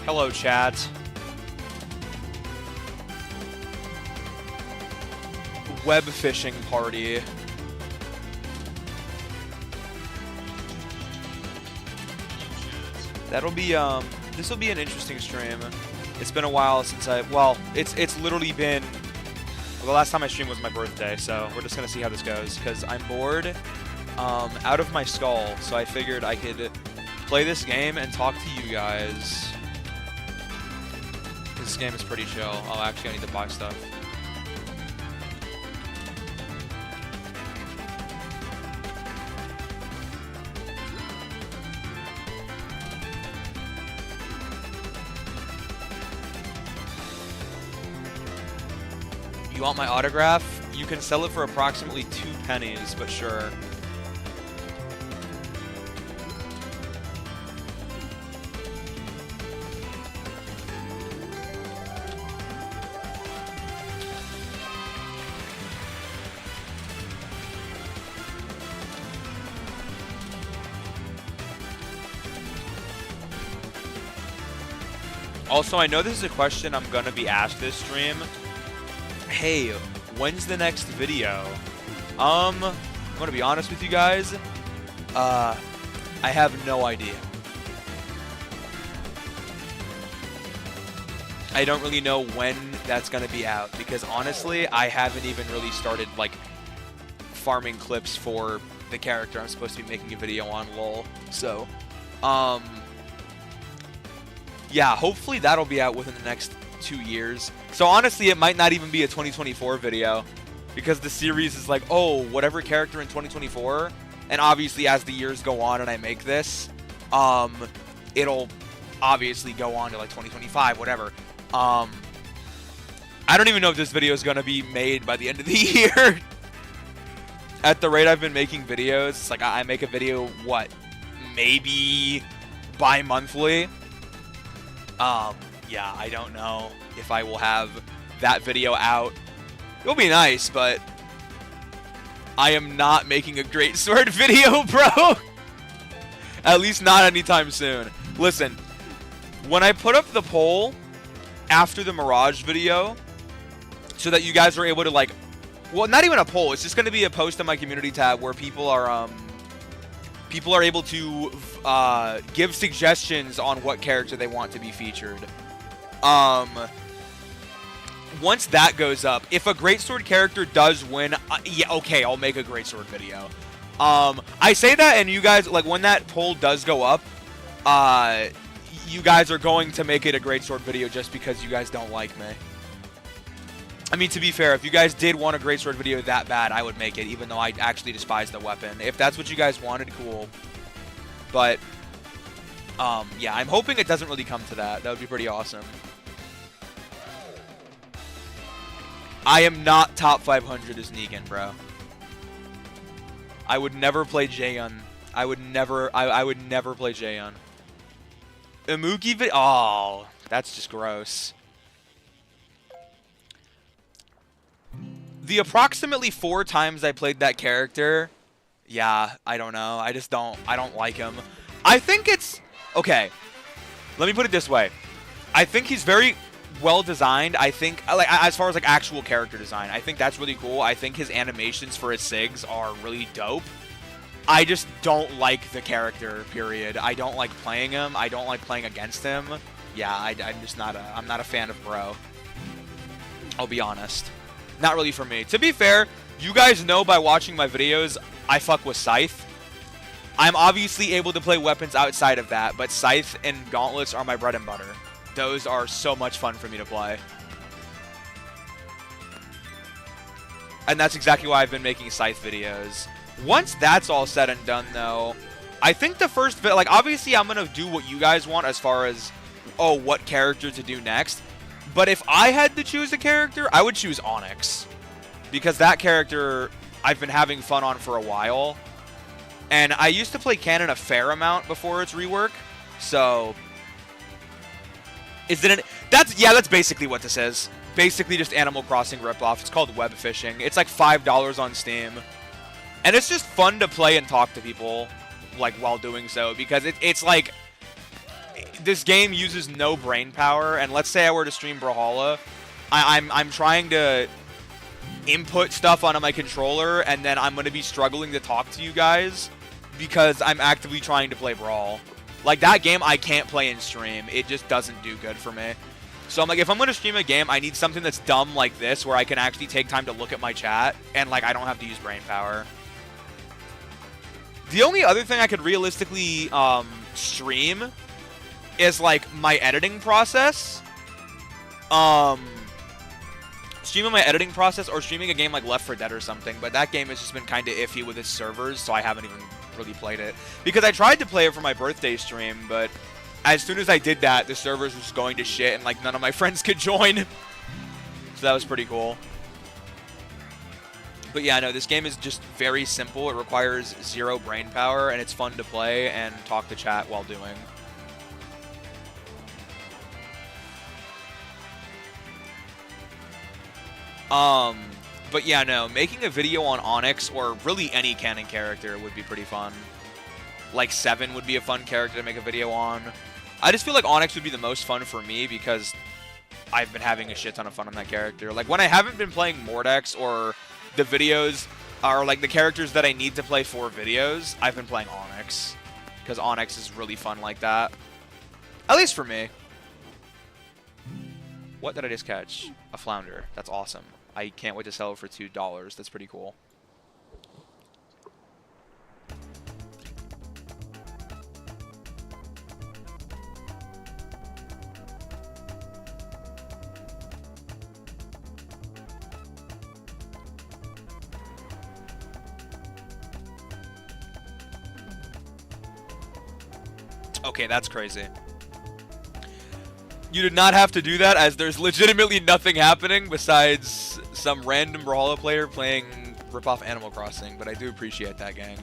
Hello, chat. Web fishing party. That'll be this will be an interesting stream. It's been a while since it's literally been, well, the last time I streamed was my birthday, so we're just gonna see how this goes because I'm bored out of my skull, so I figured I could play this game and talk to you guys. This game is pretty chill. Oh, actually, I need to buy stuff. You want my autograph? You can sell it for approximately 2 pennies, but sure. Also, I know this is a question I'm gonna be asked this stream. Hey, when's the next video? I'm gonna be honest with you guys. I have no idea. I don't really know when that's gonna be out because honestly, I haven't even really started like farming clips for the character I'm supposed to be making a video on, lol. So, yeah, hopefully that'll be out within the next 2 years. So honestly, it might not even be a 2024 video because the series is like, oh, whatever character in 2024, and obviously as the years go on and I make this, it'll obviously go on to like 2025, whatever. I don't even know if this video is going to be made by the end of the year. At the rate I've been making videos, it's like I make a video, what, maybe bi-monthly? Yeah, I don't know if I will have that video out. It'll be nice, but I am not making a great sword video, bro. At least not anytime soon. Listen, when I put up the poll after the Mirage video, so that you guys are able to like, well, not even a poll. It's just going to be a post on my community tab where people are able to give suggestions on what character they want to be featured. Once that goes up, if a greatsword character does win, yeah, okay, I'll make a greatsword video. I say that, and you guys, like, when that poll does go up, you guys are going to make it a greatsword video just because you guys don't like me. I mean, to be fair, if you guys did want a greatsword video that bad, I would make it, even though I actually despise the weapon. If that's what you guys wanted, cool. But, yeah, I'm hoping it doesn't really come to that. That would be pretty awesome. I am not top 500 as Negan, bro. I would never play Jaehyun. I would never play Jaehyun. Imuki oh, that's just gross. The approximately 4 times I played that character, yeah, I don't know. I don't like him. I think it's, okay, let me put it this way. I think he's very well designed. I think, like, as far as like actual character design, I think that's really cool. I think his animations for his SIGs are really dope. I just don't like the character, period. I don't like playing him. I don't like playing against him. Yeah, I'm not a fan of Bro. I'll be honest. Not really for me. To be fair, you guys know by watching my videos, I fuck with Scythe. I'm obviously able to play weapons outside of that, but Scythe and Gauntlets are my bread and butter. Those are so much fun for me to play. And that's exactly why I've been making Scythe videos. Once that's all said and done, though, I think the first video, like, obviously I'm going to do what you guys want as far as, oh, what character to do next. But if I had to choose a character, I would choose Onyx. Because that character I've been having fun on for a while. And I used to play Canon a fair amount before its rework. So, that's basically what this is. Basically just Animal Crossing ripoff. It's called web fishing. It's like $5 on Steam. And it's just fun to play and talk to people, like, while doing so. Because it's like, this game uses no brain power, and let's say I were to stream Brawlhalla, I'm trying to input stuff onto my controller, and then I'm going to be struggling to talk to you guys because I'm actively trying to play Brawl. Like, that game I can't play in stream. It just doesn't do good for me. So I'm like, if I'm going to stream a game, I need something that's dumb like this, where I can actually take time to look at my chat, and, like, I don't have to use brain power. The only other thing I could realistically stream is, like, my editing process. Streaming my editing process, or streaming a game like Left 4 Dead or something, but that game has just been kind of iffy with its servers, so I haven't even really played it. Because I tried to play it for my birthday stream, but as soon as I did that, the servers was going to shit, and, like, none of my friends could join. So that was pretty cool. But yeah, no, this game is just very simple. It requires 0 brain power, and it's fun to play and talk to chat while doing. But yeah, no, making a video on Onyx, or really any canon character, would be pretty fun. Like, Seven would be a fun character to make a video on. I just feel like Onyx would be the most fun for me because I've been having a shit ton of fun on that character. Like, when I haven't been playing Mordex, or the videos are, like, the characters that I need to play for videos, I've been playing Onyx. Because Onyx is really fun like that. At least for me. What did I just catch? A flounder. That's awesome. I can't wait to sell it for $2. That's pretty cool. Okay, that's crazy. You did not have to do that, as there's legitimately nothing happening besides some random Brawlhalla player playing rip-off Animal Crossing, but I do appreciate that, gang.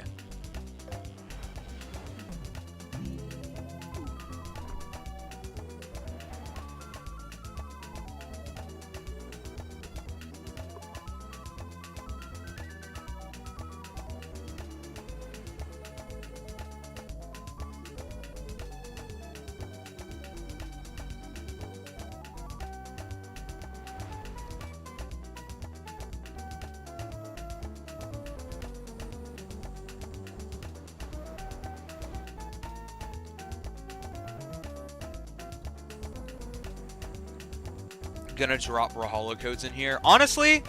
Gonna drop Brawlhalla codes in here. Honestly,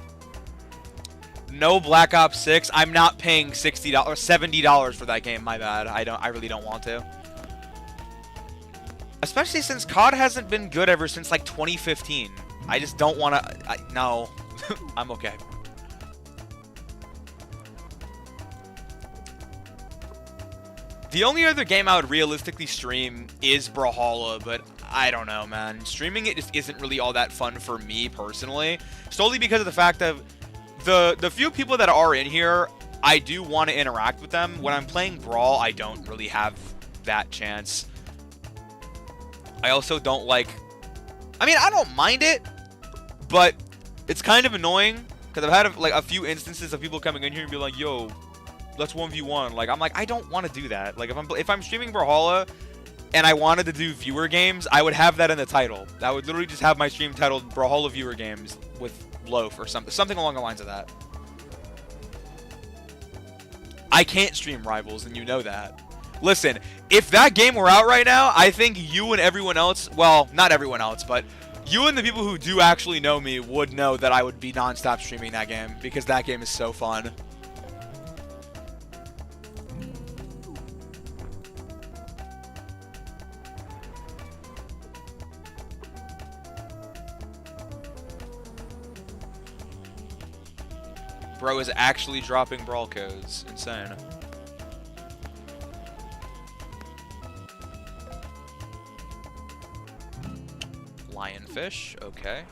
no Black Ops 6. I'm not paying $60 or $70 for that game. My bad. I really don't want to. Especially since COD hasn't been good ever since like 2015. I just don't want to. No, I'm okay. The only other game I would realistically stream is Brawlhalla, but I don't know, man. Streaming it just isn't really all that fun for me personally, solely because of the fact that the few people that are in here, I do want to interact with them. When I'm playing Brawl, I don't really have that chance. I also don't like... I mean, I don't mind it, but it's kind of annoying because I've had like a few instances of people coming in here and be like, yo, let's 1v1. Like, I'm like, I don't want to do that. Like, if I'm streaming Brawlhalla and I wanted to do viewer games, I would have that in the title. I would literally just have my stream titled Brawlhalla viewer games with loaf or something along the lines of that. I can't stream Rivals, and you know that. Listen, if that game were out right now, I think you and everyone else, well, not everyone else, but you and the people who do actually know me would know that I would be non-stop streaming that game, because that game is so fun. Bro is actually dropping Brawl codes. Insane. Lionfish, okay.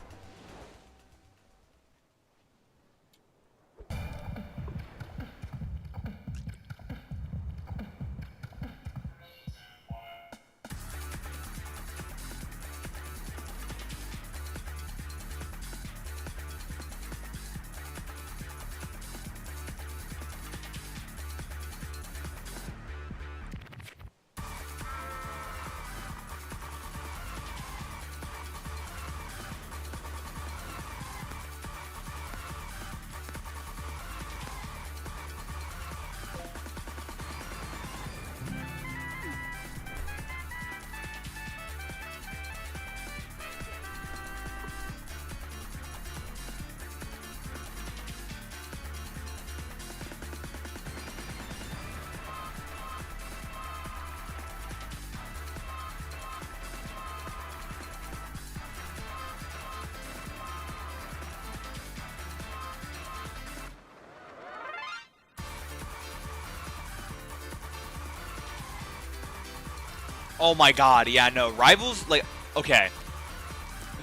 Oh my god, yeah, no. Rivals, like, okay.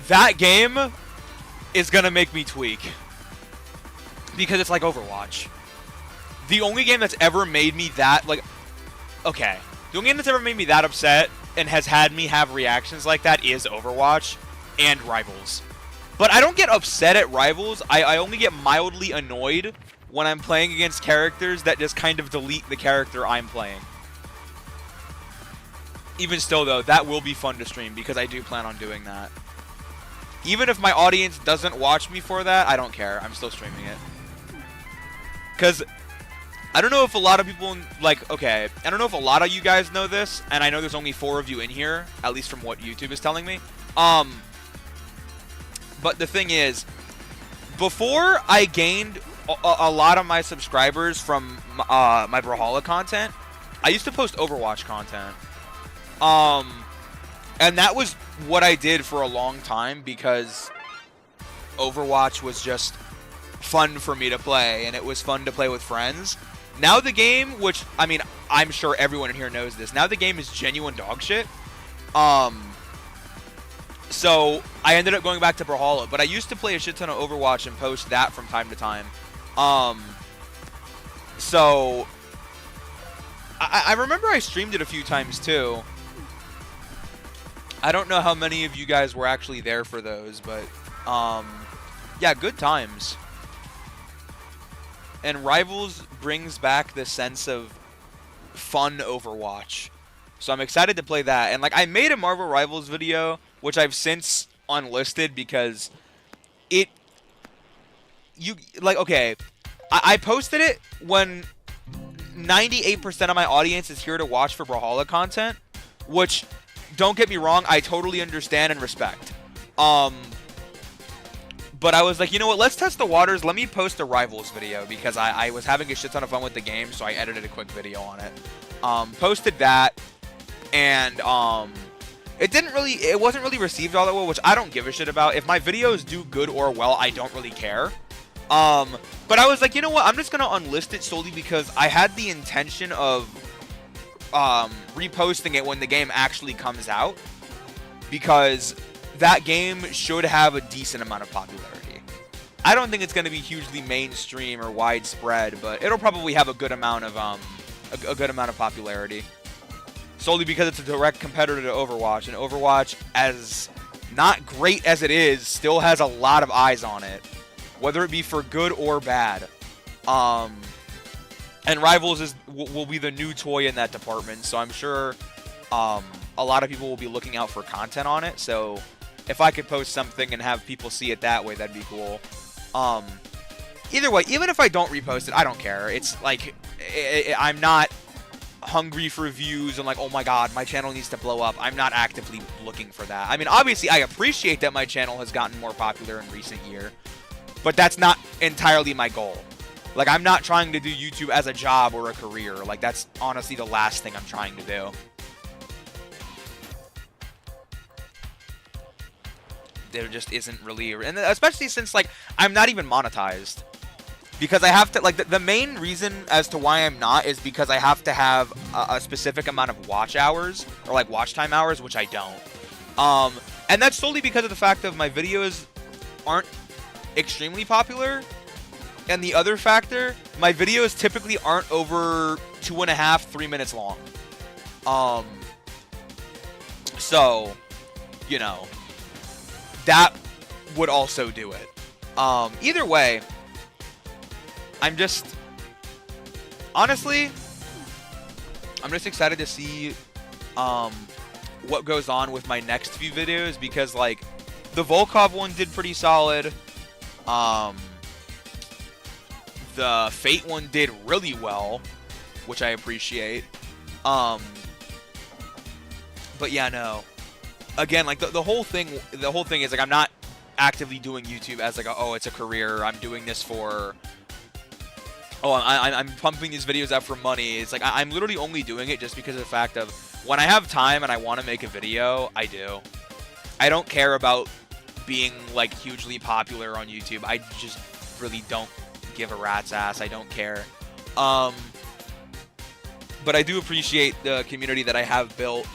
That game is gonna make me tweak. Because it's like Overwatch. The only game that's ever made me that, like, okay. The only game that's ever made me that upset and has had me have reactions like that is Overwatch and Rivals. But I don't get upset at Rivals. I only get mildly annoyed when I'm playing against characters that just kind of delete the character I'm playing. Even still, though, that will be fun to stream because I do plan on doing that. Even if my audience doesn't watch me for that, I don't care. I'm still streaming it. Because I don't know if a lot of people, like, okay, I don't know if a lot of you guys know this, and I know there's only 4 of you in here, at least from what YouTube is telling me. But the thing is, before I gained a lot of my subscribers from my Brawlhalla content, I used to post Overwatch content. And that was what I did for a long time because Overwatch was just fun for me to play, and it was fun to play with friends. Now the game, which, I mean, I'm sure everyone in here knows this, now the game is genuine dog shit. So I ended up going back to Brawlhalla, but I used to play a shit ton of Overwatch and post that from time to time. So I remember I streamed it a few times too. I don't know how many of you guys were actually there for those, but yeah, good times. And Rivals brings back the sense of fun Overwatch. So I'm excited to play that. And like, I made a Marvel Rivals video, which I've since unlisted because okay, I posted it when 98% of my audience is here to watch for Brawlhalla content, which, don't get me wrong, I totally understand and respect. But I was like, you know what, let's test the waters. Let me post a Rivals video because I was having a shit ton of fun with the game, so I edited a quick video on it. Posted that, and it wasn't really received all that well, which I don't give a shit about. If my videos do good or well, I don't really care. But I was like, you know what, I'm just gonna unlist it solely because I had the intention of reposting it when the game actually comes out, because that game should have a decent amount of popularity. I don't think it's going to be hugely mainstream or widespread, but it'll probably have a good amount of popularity, solely because it's a direct competitor to Overwatch, and Overwatch, as not great as it is, still has a lot of eyes on it, whether it be for good or bad. And Rivals will be the new toy in that department, so I'm sure a lot of people will be looking out for content on it. So if I could post something and have people see it that way, that'd be cool. Either way, even if I don't repost it, I don't care. It's like, I'm not hungry for views and like, oh my god, my channel needs to blow up. I'm not actively looking for that. I mean, obviously, I appreciate that my channel has gotten more popular in recent years, but that's not entirely my goal. Like, I'm not trying to do YouTube as a job or a career. Like, that's honestly the last thing I'm trying to do. There just isn't really, and especially since, like, I'm not even monetized. Because I have to, like, the main reason as to why I'm not is because I have to have a specific amount of watch hours, or, like, watch time hours, which I don't. And that's solely because of the fact that my videos aren't extremely popular. And the other factor, my videos typically aren't over 2.5, 3 minutes long. So, you know, that would also do it. Either way, honestly, I'm just excited to see what goes on with my next few videos, because, like, the Volkov one did pretty solid. The Fate one did really well, which I appreciate. But yeah, no. Again, like, the whole thing is, like, I'm not actively doing YouTube as, like, it's a career. I'm doing this for, I'm pumping these videos out for money. It's like, I'm literally only doing it just because of the fact of, when I have time and I want to make a video, I do. I don't care about being, like, hugely popular on YouTube. I just really don't give a rat's ass. I don't care. But I do appreciate the community that I have built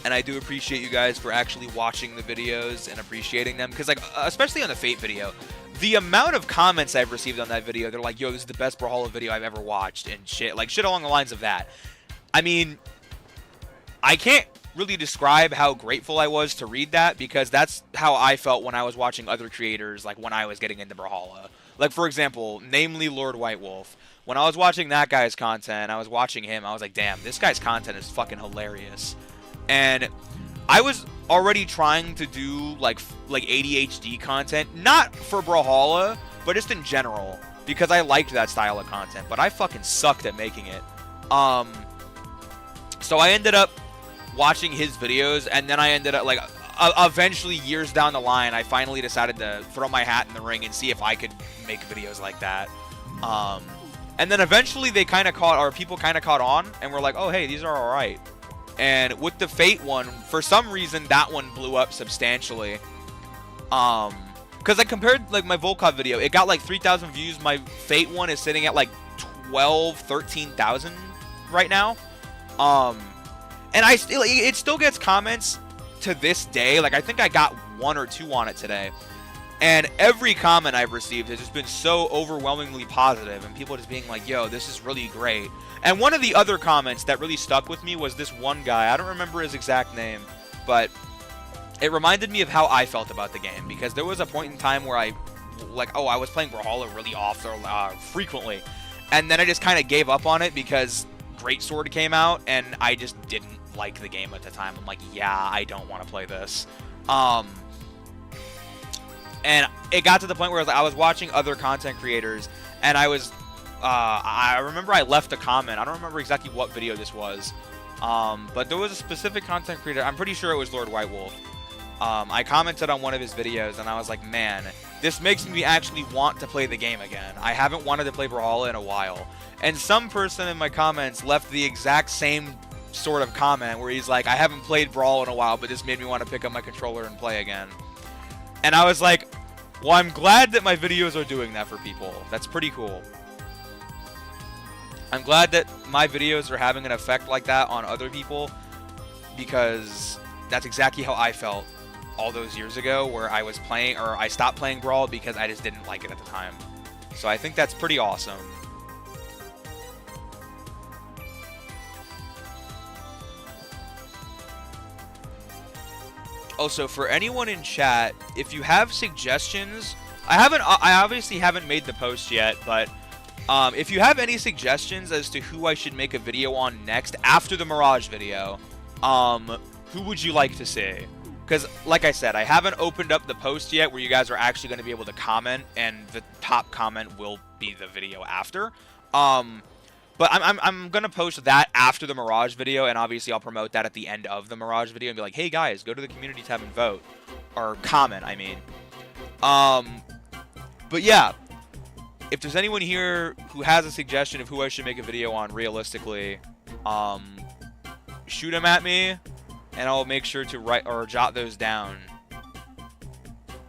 And I do appreciate you guys for actually watching the videos and appreciating them. Because, like, especially on the Fate video, the amount of comments I've received on that video, they're like, yo, this is the best Brawlhalla video I've ever watched, and shit. Like, shit along the lines of that. I mean, I can't really describe how grateful I was to read that, because that's how I felt when I was watching other creators, like, when I was getting into Brawlhalla. Like, for example, namely Lord White Wolf. When I was watching that guy's content, I was watching him, I was like, damn, this guy's content is fucking hilarious. And I was already trying to do like ADHD content, not for Brawlhalla, but just in general, because I liked that style of content, but I fucking sucked at making it. So I ended up watching his videos, and then I ended up, like, eventually years down the line, I finally decided to throw my hat in the ring and see if I could make videos like that. And then eventually they kind of caught, or people kind of caught on, and were like, oh, hey, these are alright. And with the Fate one, for some reason, that one blew up substantially. Because I compared, like, my Volkov video, it got, like, 3,000 views. My Fate one is sitting at, like, 12, 13,000 right now. And it still gets comments to this day. Like, I think I got 1 or 2 on it today. And every comment I've received has just been so overwhelmingly positive, and people just being like, yo, this is really great. And one of the other comments that really stuck with me was this one guy. I don't remember his exact name, but it reminded me of how I felt about the game, because there was a point in time where I was playing Brawlhalla really often, frequently, and then I just kind of gave up on it because Greatsword came out, and I just didn't like the game at the time. I'm like, yeah, I don't want to play this. And it got to the point where I was watching other content creators, and I remember I left a comment. I don't remember exactly what video this was, but there was a specific content creator. I'm pretty sure it was Lord White Wolf. I commented on one of his videos, and I was like, man, this makes me actually want to play the game again. I haven't wanted to play Brawlhalla in a while. And some person in my comments left the exact same sort of comment where he's like, I haven't played Brawl in a while, but this made me want to pick up my controller and play again. And I was like, well, I'm glad that my videos are doing that for people. That's pretty cool. I'm glad that my videos are having an effect like that on other people, because that's exactly how I felt all those years ago, where I was playing, or I stopped playing Brawl because I just didn't like it at the time. So I think that's pretty awesome. Also, for anyone in chat, if you have suggestions, I obviously haven't made the post yet, but if you have any suggestions as to who I should make a video on next after the Mirage video, who would you like to see? Because, like I said, I haven't opened up the post yet where you guys are actually going to be able to comment, and the top comment will be the video after. But I'm going to post that after the Mirage video, and obviously I'll promote that at the end of the Mirage video and be like, hey guys, go to the community tab and vote. Or comment, I mean. But yeah, if there's anyone here who has a suggestion of who I should make a video on realistically, shoot them at me, and I'll make sure to write or jot those down,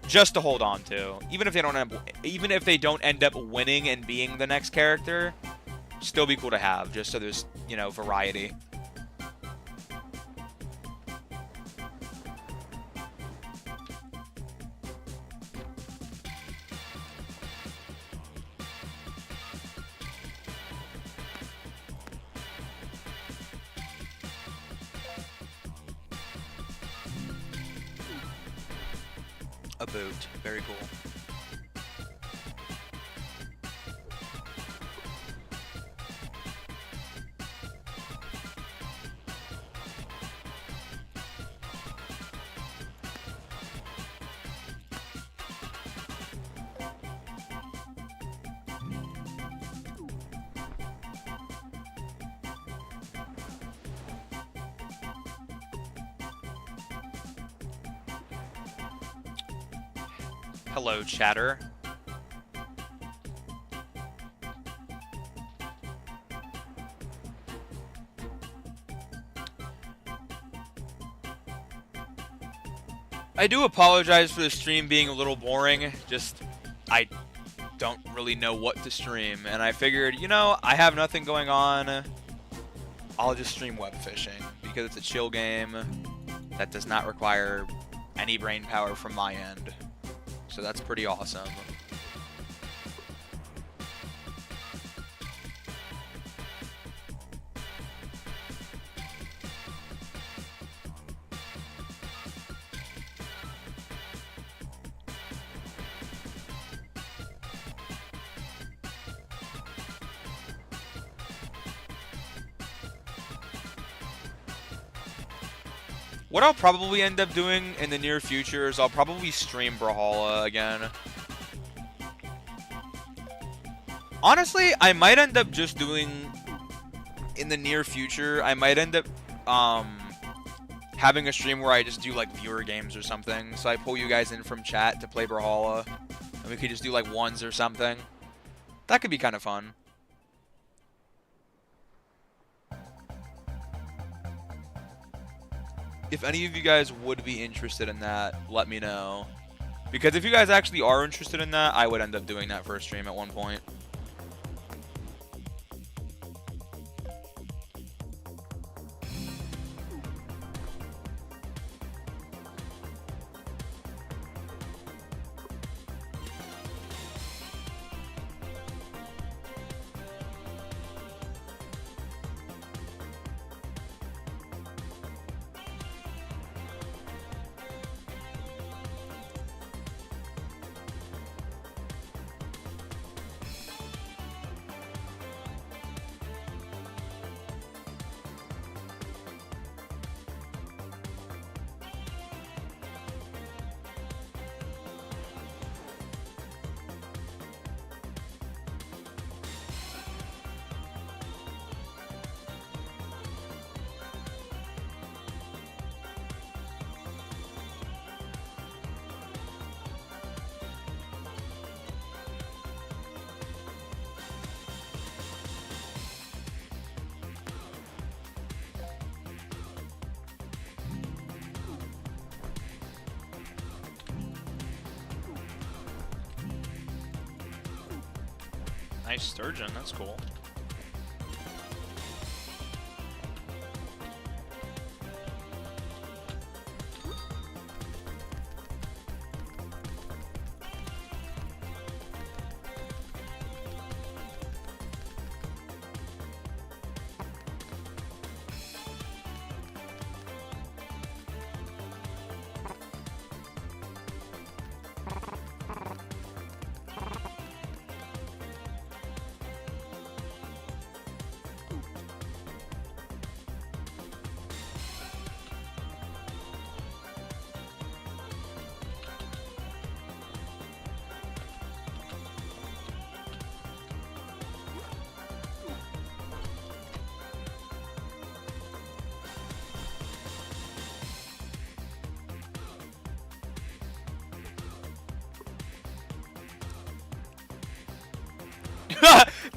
just to hold on to. Even if they don't end up winning and being the next character, still be cool to have, just so there's, you know, variety. A boot. Very cool. Hello, chatter. I do apologize for the stream being a little boring. Just, I don't really know what to stream. And I figured, you know, I have nothing going on. I'll just stream web fishing because it's a chill game. that does not require any brain power from my end. So that's pretty awesome. What I'll probably end up doing in the near future is I'll probably stream Brawlhalla again. Honestly, I might end up just doing, in the near future, I might end up having a stream where I just do like viewer games or something. So I pull you guys in from chat to play Brawlhalla, and we could just do like ones or something. That could be kind of fun. If any of you guys would be interested in that, let me know. Because if you guys actually are interested in that, I would end up doing that for a stream at one point. Nice sturgeon, that's cool.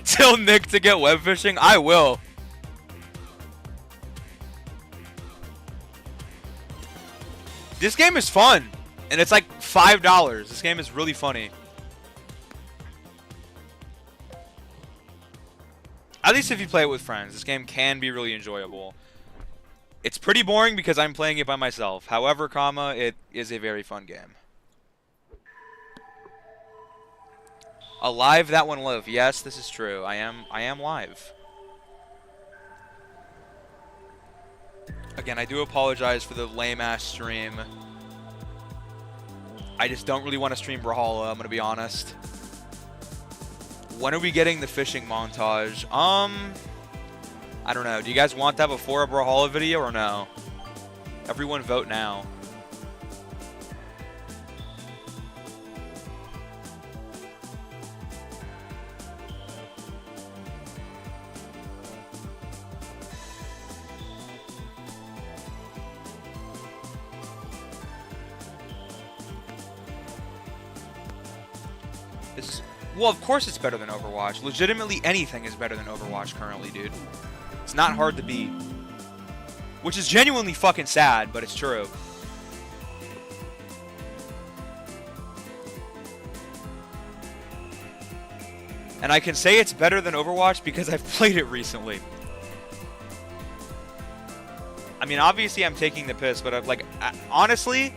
Tell Nick to get web fishing? I will. This game is fun, and it's like $5. This game is really funny. At least if you play it with friends, this game can be really enjoyable. It's pretty boring because I'm playing it by myself. However, it is a very fun game. Alive, that one live. Yes, this is true. I am live. Again, I do apologize for the lame-ass stream. I just don't really want to stream Brawlhalla, I'm going to be honest. When are we getting the fishing montage? I don't know. Do you guys want that before a Brawlhalla video or no? Everyone vote now. Well, of course it's better than Overwatch. Legitimately anything is better than Overwatch currently, dude. It's not hard to beat. Which is genuinely fucking sad, but it's true. And I can say it's better than Overwatch because I've played it recently. mean, obviously I'm taking the piss, but like, honestly,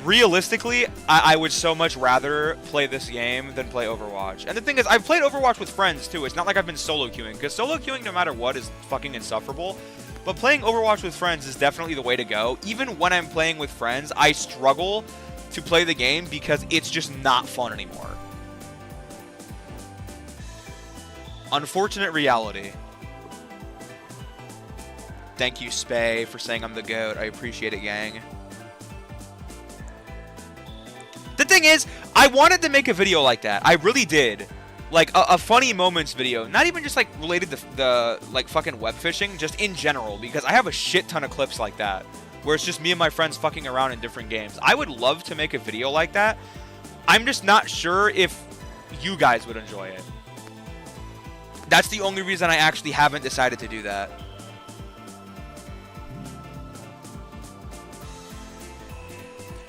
realistically, I would so much rather play this game than play Overwatch. And the thing is, I've played Overwatch with friends too. It's not like I've been solo queuing, because solo queuing, no matter what, is fucking insufferable. But playing Overwatch with friends is definitely the way to go. Even when I'm playing with friends, I struggle to play the game because it's just not fun anymore. Unfortunate reality. Thank you, Spay, for saying I'm the GOAT. I appreciate it, gang. The thing is, I wanted to make a video like that. I really did. Like, a funny moments video. Not even just, like, related to the like, fucking web fishing. Just in general. Because I have a shit ton of clips like that. Where it's just me and my friends fucking around in different games. I would love to make a video like that. I'm just not sure if you guys would enjoy it. That's the only reason I actually haven't decided to do that.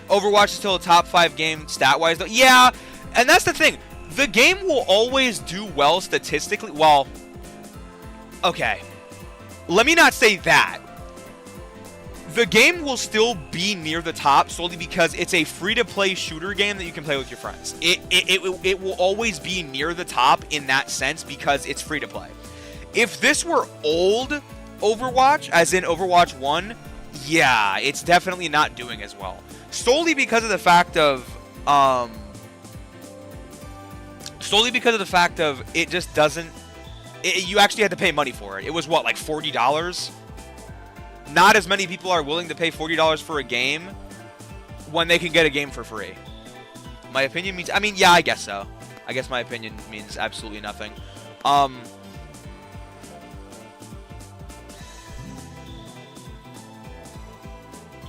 Overwatch is still a top 5 game stat-wise, though. Yeah, and that's the thing. The game will always do well statistically. Well, okay. Let me not say that. The game will still be near the top solely because it's a free-to-play shooter game that you can play with your friends. It will always be near the top in that sense because it's free-to-play. If this were old Overwatch, as in Overwatch 1, yeah, it's definitely not doing as well. Solely because of the fact of, it just doesn't, you actually had to pay money for it. It was what, like $40? Not as many people are willing to pay $40 for a game when they can get a game for free. My opinion means, I mean, yeah, I guess so. I guess my opinion means absolutely nothing.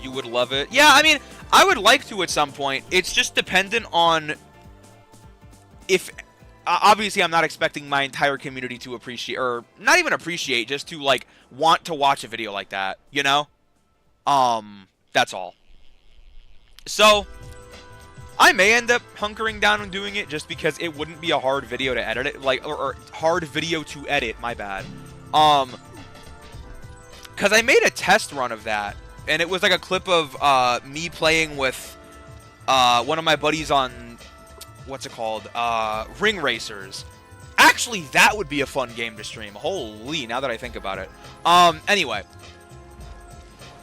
You would love it. Yeah, I mean, I would like to at some point. It's just dependent on if... Obviously, I'm not expecting my entire community to appreciate, or not even appreciate, just to, like, want to watch a video like that, you know? That's all. So, I may end up hunkering down and doing it just because it wouldn't be a hard video to edit it, like, or hard video to edit, my bad. Because I made a test run of that, and it was like a clip of me playing with one of my buddies on... What's it called? Ring Racers. Actually, that would be a fun game to stream. Holy, now that I think about it. Anyway.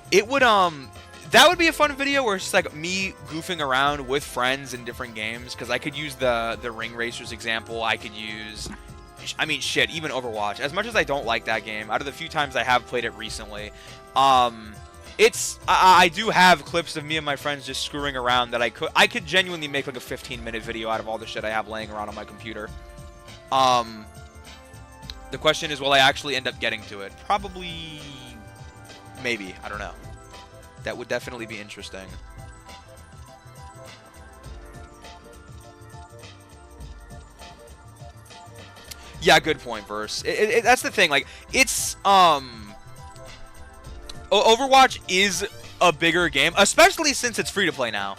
It would, that would be a fun video where it's just like me goofing around with friends in different games. Because I could use the Ring Racers example. I could use... I mean, shit, even Overwatch. As much as I don't like that game, out of the few times I have played it recently, I do have clips of me and my friends just screwing around that I could genuinely make like a 15-minute video out of all the shit I have laying around on my computer. The question is, will I actually end up getting to it? Probably, maybe, I don't know. That would definitely be interesting. Yeah, good point, Verse. That's the thing, like, it's, Overwatch is a bigger game, especially since it's free-to-play now.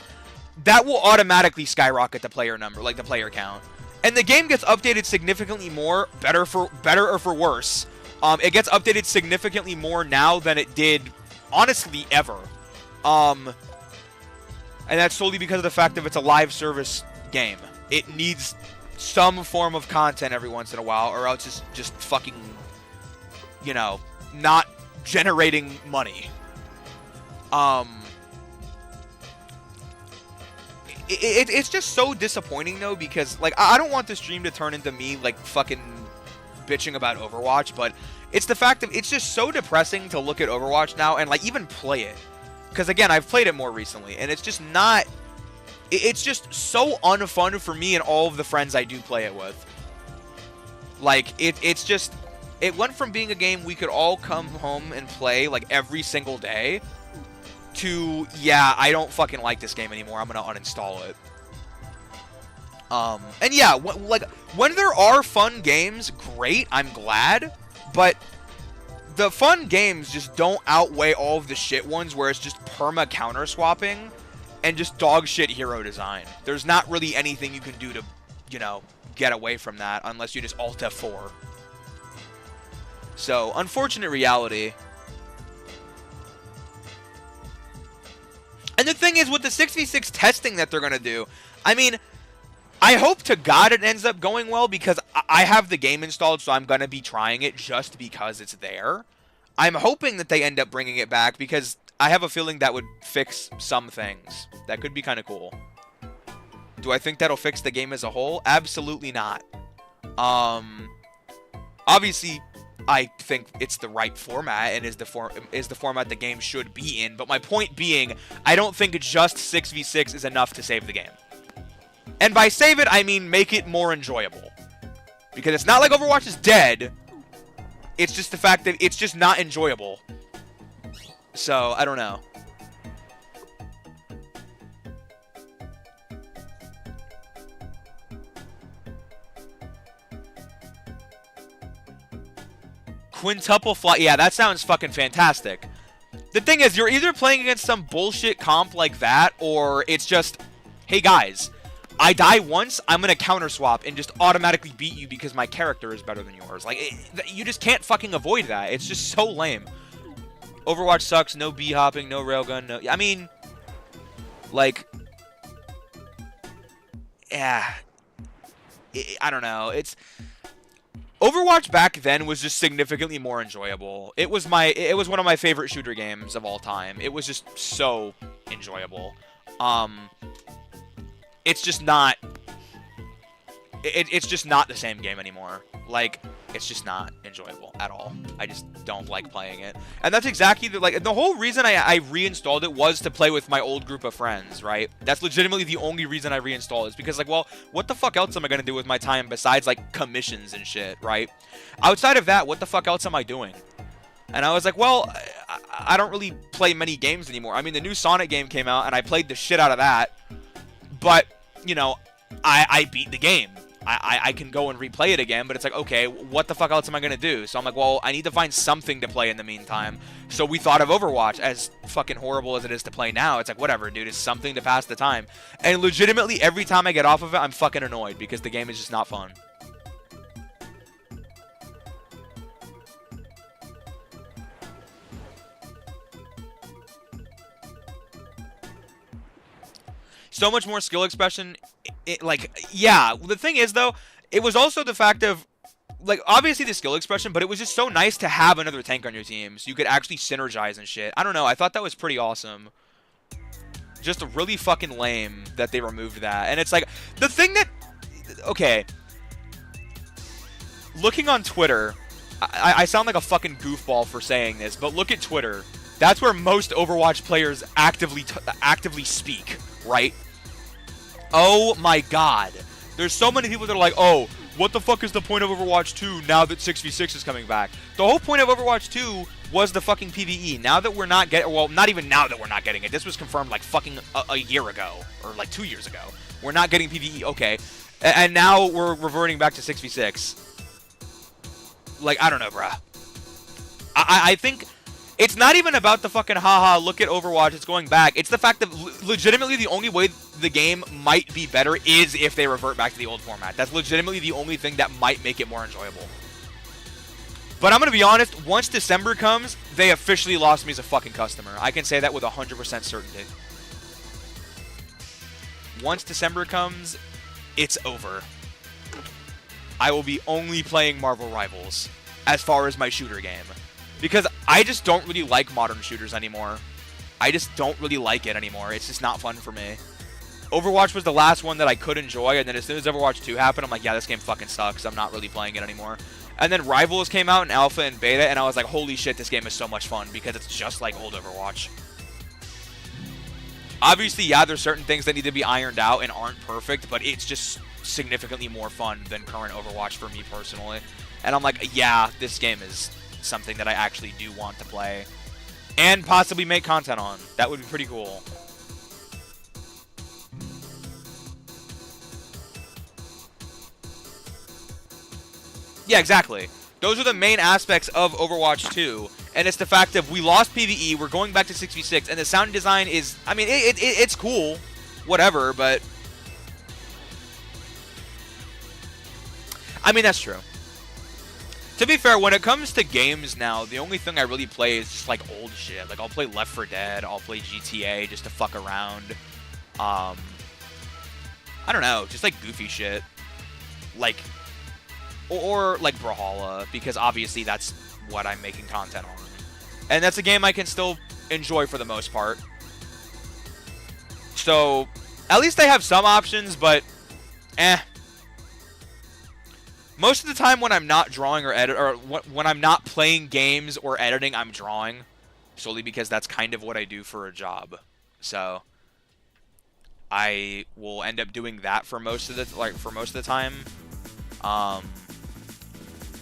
That will automatically skyrocket the player number, like the player count. And the game gets updated significantly more, better or for worse. It gets updated significantly more now than it did, honestly, ever. And that's solely because of the fact that it's a live service game. It needs some form of content every once in a while, or else it's just fucking, you know, not generating money. It's just so disappointing though, because like I don't want the stream to turn into me like fucking bitching about Overwatch, but it's the fact that it's just so depressing to look at Overwatch now and like even play it, because again, I've played it more recently and it's just not, it's just so unfun for me and all of the friends I do play it with. Like it's just, it went from being a game we could all come home and play like every single day to, yeah, I don't fucking like this game anymore, I'm gonna uninstall it. And yeah, like when there are fun games, great, I'm glad, but the fun games just don't outweigh all of the shit ones where it's just perma counter swapping and just dog shit hero design. There's not really anything you can do to, you know, get away from that unless you just Alt F4. So, unfortunate reality. And the thing is, with the 6v6 testing that they're going to do, I mean, I hope to God it ends up going well because I have the game installed, so I'm going to be trying it just because it's there. I'm hoping that they end up bringing it back because I have a feeling that would fix some things. That could be kind of cool. Do I think that'll fix the game as a whole? Absolutely not. Obviously, I think it's the right format and is the format the game should be in. But my point being, I don't think just 6v6 is enough to save the game. And by save it, I mean make it more enjoyable. Because it's not like Overwatch is dead. It's just the fact that it's just not enjoyable. So, I don't know. Quintuple fly. Yeah, that sounds fucking fantastic. The thing is, you're either playing against some bullshit comp like that, or it's just, hey guys, I die once, I'm going to counter swap and just automatically beat you because my character is better than yours. Like, you just can't fucking avoid that. It's just so lame. Overwatch sucks. No B-hopping, no railgun, no... I mean, like... Yeah. I don't know. It's... Overwatch back then was just significantly more enjoyable. It was one of my favorite shooter games of all time. It was just so enjoyable. It's just not... It's just not the same game anymore. Like, it's just not enjoyable at all. I just don't like playing it. And that's exactly the whole reason I reinstalled it was to play with my old group of friends, right? That's legitimately the only reason I reinstalled it. Is because, like, well, what the fuck else am I going to do with my time besides, like, commissions and shit, right? Outside of that, what the fuck else am I doing? And I was like, well, I don't really play many games anymore. I mean, the new Sonic game came out, and I played the shit out of that. But, you know, I beat the game. I can go and replay it again, but it's like, okay, what the fuck else am I going to do? So I'm like, well, I need to find something to play in the meantime. So we thought of Overwatch, as fucking horrible as it is to play now. It's like, whatever, dude, it's something to pass the time. And legitimately, every time I get off of it, I'm fucking annoyed because the game is just not fun. So much more skill expression. Like, yeah. The thing is, though, it was also the fact of, like, obviously the skill expression, but it was just so nice to have another tank on your team so you could actually synergize and shit. I don't know. I thought that was pretty awesome. Just really fucking lame that they removed that. And it's like, the thing that... Okay. Looking on Twitter, I sound like a fucking goofball for saying this, but look at Twitter. That's where most Overwatch players actively speak, right? Oh my god. There's so many people that are like, oh, what the fuck is the point of Overwatch 2 now that 6v6 is coming back? The whole point of Overwatch 2 was the fucking PvE. Now that we're not getting... Well, not even now that we're not getting it. This was confirmed like fucking a year ago. Or like 2 years ago. We're not getting PvE. Okay. And now we're reverting back to 6v6. Like, I don't know, bruh. I think... It's not even about the fucking haha, look at Overwatch, it's going back. It's the fact that legitimately the only way the game might be better is if they revert back to the old format. That's legitimately the only thing that might make it more enjoyable. But I'm going to be honest, once December comes, they officially lost me as a fucking customer. I can say that with 100% certainty. Once December comes, it's over. I will be only playing Marvel Rivals as far as my shooter game. Because I just don't really like modern shooters anymore. I just don't really like it anymore. It's just not fun for me. Overwatch was the last one that I could enjoy, and then as soon as Overwatch 2 happened, I'm like, yeah, this game fucking sucks. I'm not really playing it anymore. And then Rivals came out in alpha and beta, and I was like, holy shit, this game is so much fun because it's just like old Overwatch. Obviously, yeah, there's certain things that need to be ironed out and aren't perfect, but it's just significantly more fun than current Overwatch for me personally. And I'm like, yeah, this game is something that I actually do want to play and possibly make content on. That would be pretty cool. Yeah, exactly. Those are the main aspects of Overwatch 2, and it's the fact that we lost PvE, we're going back to 6v6, and the sound design is, I mean, it's cool, whatever, but I mean, that's true. To be fair, when it comes to games now, the only thing I really play is just like old shit. Like I'll play Left 4 Dead, I'll play GTA just to fuck around. I don't know, just like goofy shit. Like, or like Brawlhalla, because obviously that's what I'm making content on. And that's a game I can still enjoy for the most part. So, at least they have some options, but most of the time when I'm not drawing or when I'm not playing games or editing, I'm drawing. Solely because that's kind of what I do for a job. So, I will end up doing that for most of the time.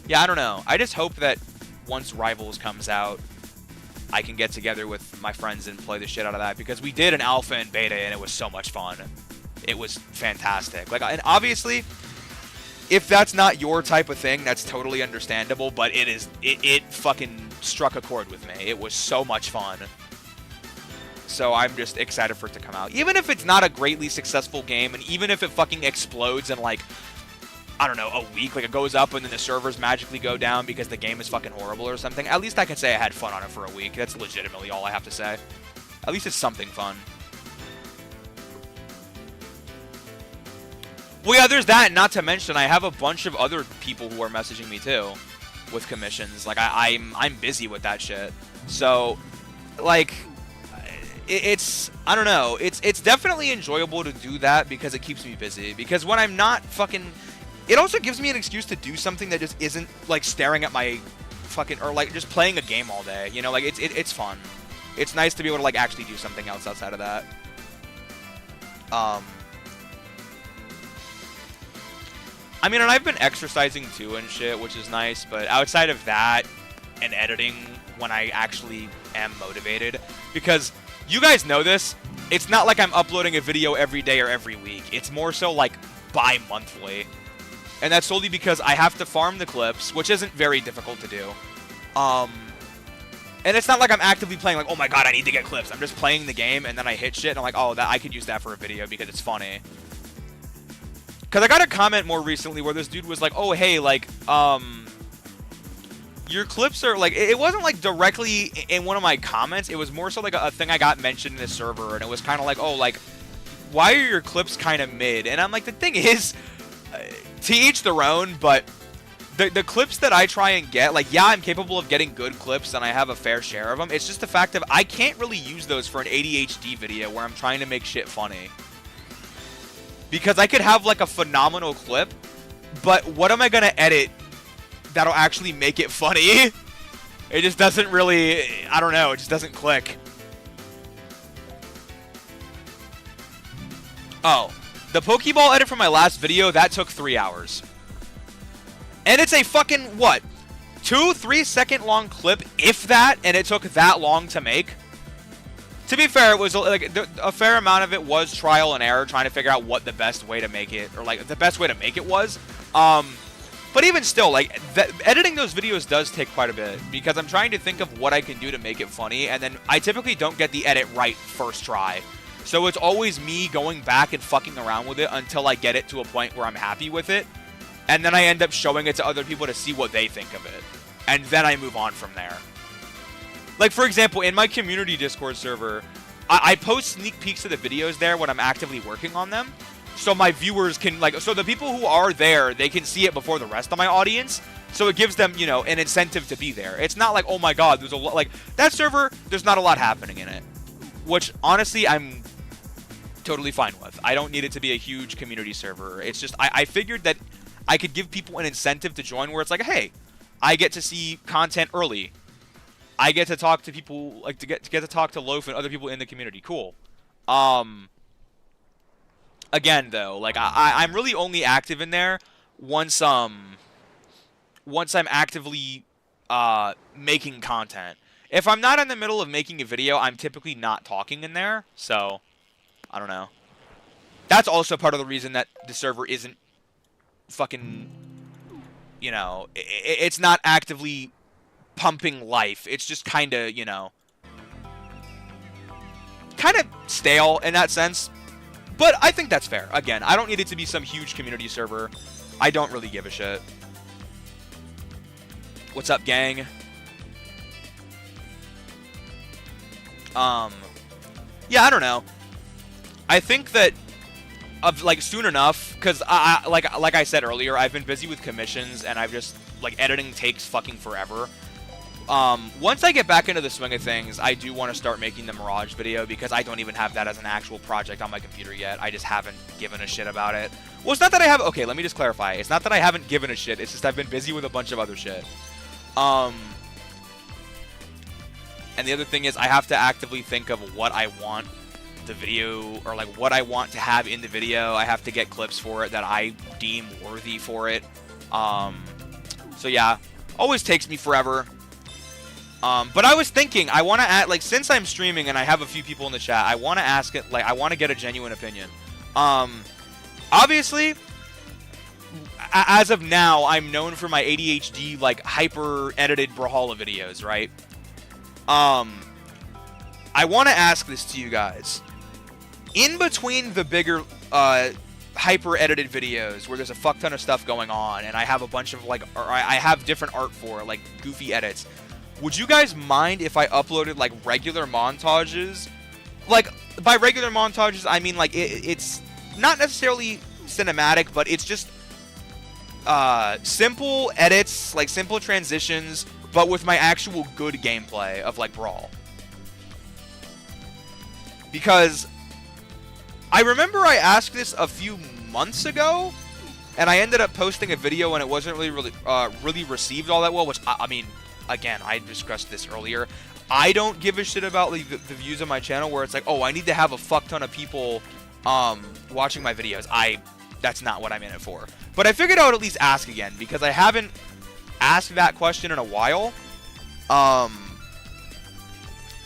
Yeah, I don't know. I just hope that once Rivals comes out, I can get together with my friends and play the shit out of that, because we did an alpha and beta and it was so much fun. It was fantastic. Like, and obviously, if that's not your type of thing, that's totally understandable, but it fucking struck a chord with me. It was so much fun. So I'm just excited for it to come out. Even if it's not a greatly successful game, and even if it fucking explodes in like, I don't know, a week, like it goes up and then the servers magically go down because the game is fucking horrible or something, at least I can say I had fun on it for a week. That's legitimately all I have to say. At least it's something fun. Well, yeah, there's that, not to mention I have a bunch of other people who are messaging me too with commissions. Like, I'm busy with that shit. So, like, it's, I don't know, it's definitely enjoyable to do that because it keeps me busy. Because when I'm not fucking... It also gives me an excuse to do something that just isn't, like, staring at my fucking... Or, like, just playing a game all day. You know, like, it's fun. It's nice to be able to, like, actually do something else outside of that. I mean, and I've been exercising too and shit, which is nice, but outside of that and editing when I actually am motivated, because you guys know this, it's not like I'm uploading a video every day or every week. It's more so like bi-monthly. And that's solely because I have to farm the clips, which isn't very difficult to do. And it's not like I'm actively playing like, oh my god, I need to get clips. I'm just playing the game and then I hit shit and I'm like, oh, that I could use that for a video because it's funny. Because I got a comment more recently where this dude was like, oh, hey, like, your clips are, like, it wasn't, like, directly in one of my comments. It was more so, like, a thing I got mentioned in the server. And it was kind of like, oh, like, why are your clips kind of mid? And I'm like, the thing is, to each their own, but the clips that I try and get, like, yeah, I'm capable of getting good clips and I have a fair share of them. It's just the fact of I can't really use those for an ADHD video where I'm trying to make shit funny. Because I could have, like, a phenomenal clip, but what am I going to edit that'll actually make it funny? It just doesn't really, I don't know, it just doesn't click. Oh, the Pokeball edit from my last video, that took 3 hours. And it's a fucking, what, 2-3 second long clip, if that, and it took that long to make. To be fair, it was like a fair amount of it was trial and error, trying to figure out what the best way to make it, or like the best way to make it was. But even still, like editing those videos does take quite a bit because I'm trying to think of what I can do to make it funny, and then I typically don't get the edit right first try. So it's always me going back and fucking around with it until I get it to a point where I'm happy with it, and then I end up showing it to other people to see what they think of it, and then I move on from there. Like, for example, in my community Discord server, I post sneak peeks of the videos there when I'm actively working on them. So my viewers can, like, so the people who are there, they can see it before the rest of my audience. So it gives them, you know, an incentive to be there. It's not like, oh my god, there's a lot, like, that server, there's not a lot happening in it. Which, honestly, I'm totally fine with. I don't need it to be a huge community server. It's just, I figured that I could give people an incentive to join where it's like, hey, I get to see content early. I get to talk to people, like, to get to talk to Loaf and other people in the community. Cool. Again, though, like, I'm really only active in there once I'm actively, making content. If I'm not in the middle of making a video, I'm typically not talking in there, so, I don't know. That's also part of the reason that the server isn't fucking, you know, it's not actively pumping life. It's just kind of, you know, kind of stale in that sense. But I think that's fair. Again, I don't need it to be some huge community server. I don't really give a shit. What's up, gang? Yeah, I don't know. I think that like soon enough, because like I said earlier, I've been busy with commissions and I've just like editing takes fucking forever. Once I get back into the swing of things, I do want to start making the Mirage video because I don't even have that as an actual project on my computer yet. I just haven't given a shit about it. Well, it's not that I have. Okay, let me just clarify. It's not that I haven't given a shit. It's just I've been busy with a bunch of other shit. And the other thing is I have to actively think of what I want the video, or like what I want to have in the video. I have to get clips for it that I deem worthy for it. So yeah, always takes me forever. But I was thinking, I want to add, like, since I'm streaming and I have a few people in the chat, I want to ask it, like, I want to get a genuine opinion. Obviously, as of now, I'm known for my ADHD, like, hyper-edited Brawlhalla videos, right? I want to ask this to you guys. In between the bigger, hyper-edited videos where there's a fuck ton of stuff going on, and I have a bunch of, like, or I have different art for, like, goofy edits, would you guys mind if I uploaded, like, regular montages? Like, by regular montages, I mean, like, it's not necessarily cinematic, but it's just simple edits, like, simple transitions, but with my actual good gameplay of, like, Brawl. Because I remember I asked this a few months ago, and I ended up posting a video, and it wasn't really received all that well, which, I mean, again, I discussed this earlier. I don't give a shit about like, the views on my channel where it's like, oh, I need to have a fuck ton of people watching my videos. That's not what I'm in it for. But I figured I would at least ask again, because I haven't asked that question in a while.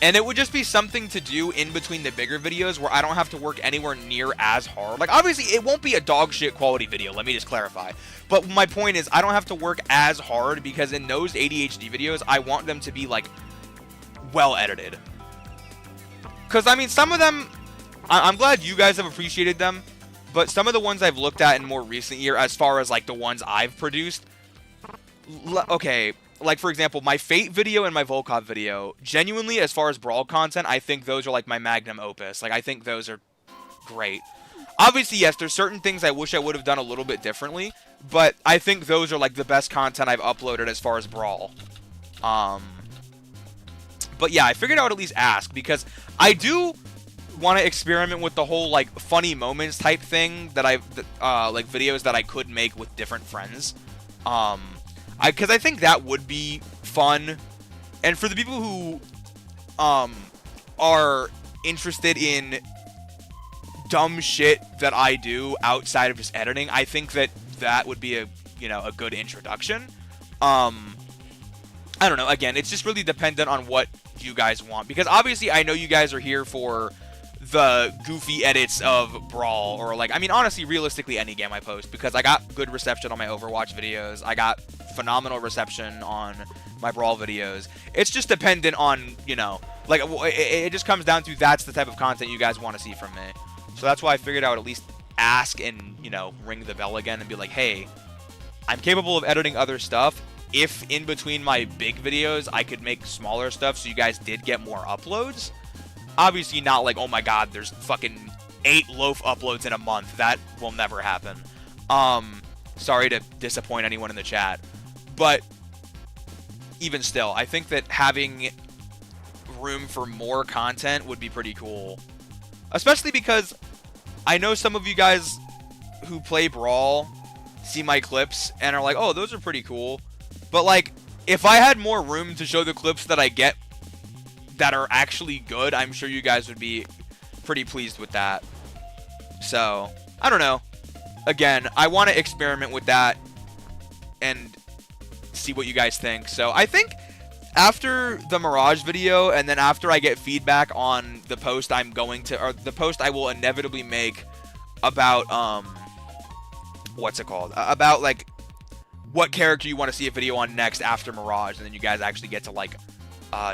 And it would just be something to do in between the bigger videos where I don't have to work anywhere near as hard. Like, obviously, it won't be a dog shit quality video, let me just clarify. But my point is, I don't have to work as hard because in those ADHD videos, I want them to be, like, well edited. Because, I mean, some of them, I'm glad you guys have appreciated them, but some of the ones I've looked at in more recent year, as far as, like, the ones I've produced, okay, like, for example, my Fate video and my Volkov video, genuinely, as far as Brawl content, I think those are, like, my magnum opus. Like, I think those are great. Obviously, yes, there's certain things I wish I would have done a little bit differently, but I think those are, like, the best content I've uploaded as far as Brawl. But yeah, I figured I would at least ask, because I do want to experiment with the whole, like, funny moments type thing that like, videos that I could make with different friends. Because I think that would be fun. And for the people who are interested in dumb shit that I do outside of just editing, I think that would be a good introduction. I don't know. Again, it's just really dependent on what you guys want. Because obviously I know you guys are here for the goofy edits of Brawl, or like, I mean, honestly, realistically, any game I post, because I got good reception on my Overwatch videos. I got phenomenal reception on my Brawl videos. It's just dependent on, like, it just comes down to that's the type of content you guys want to see from me. So that's why I figured I would at least ask and, ring the bell again and be like, hey, I'm capable of editing other stuff. If in between my big videos, I could make smaller stuff so you guys did get more uploads. Obviously not like, oh my god, there's fucking 8 loaf uploads in a month. That will never happen. Sorry to disappoint anyone in the chat. But even still, I think that having room for more content would be pretty cool. Especially because I know some of you guys who play Brawl see my clips and are like, oh, those are pretty cool. But like, if I had more room to show the clips that I get that are actually good, I'm sure you guys would be pretty pleased with that. So, I don't know. Again, I want to experiment with that and see what you guys think. So, I think after the Mirage video, and then after I get feedback on the post I will inevitably make about, what's it called? About, like, what character you want to see a video on next after Mirage, and then you guys actually get to, like,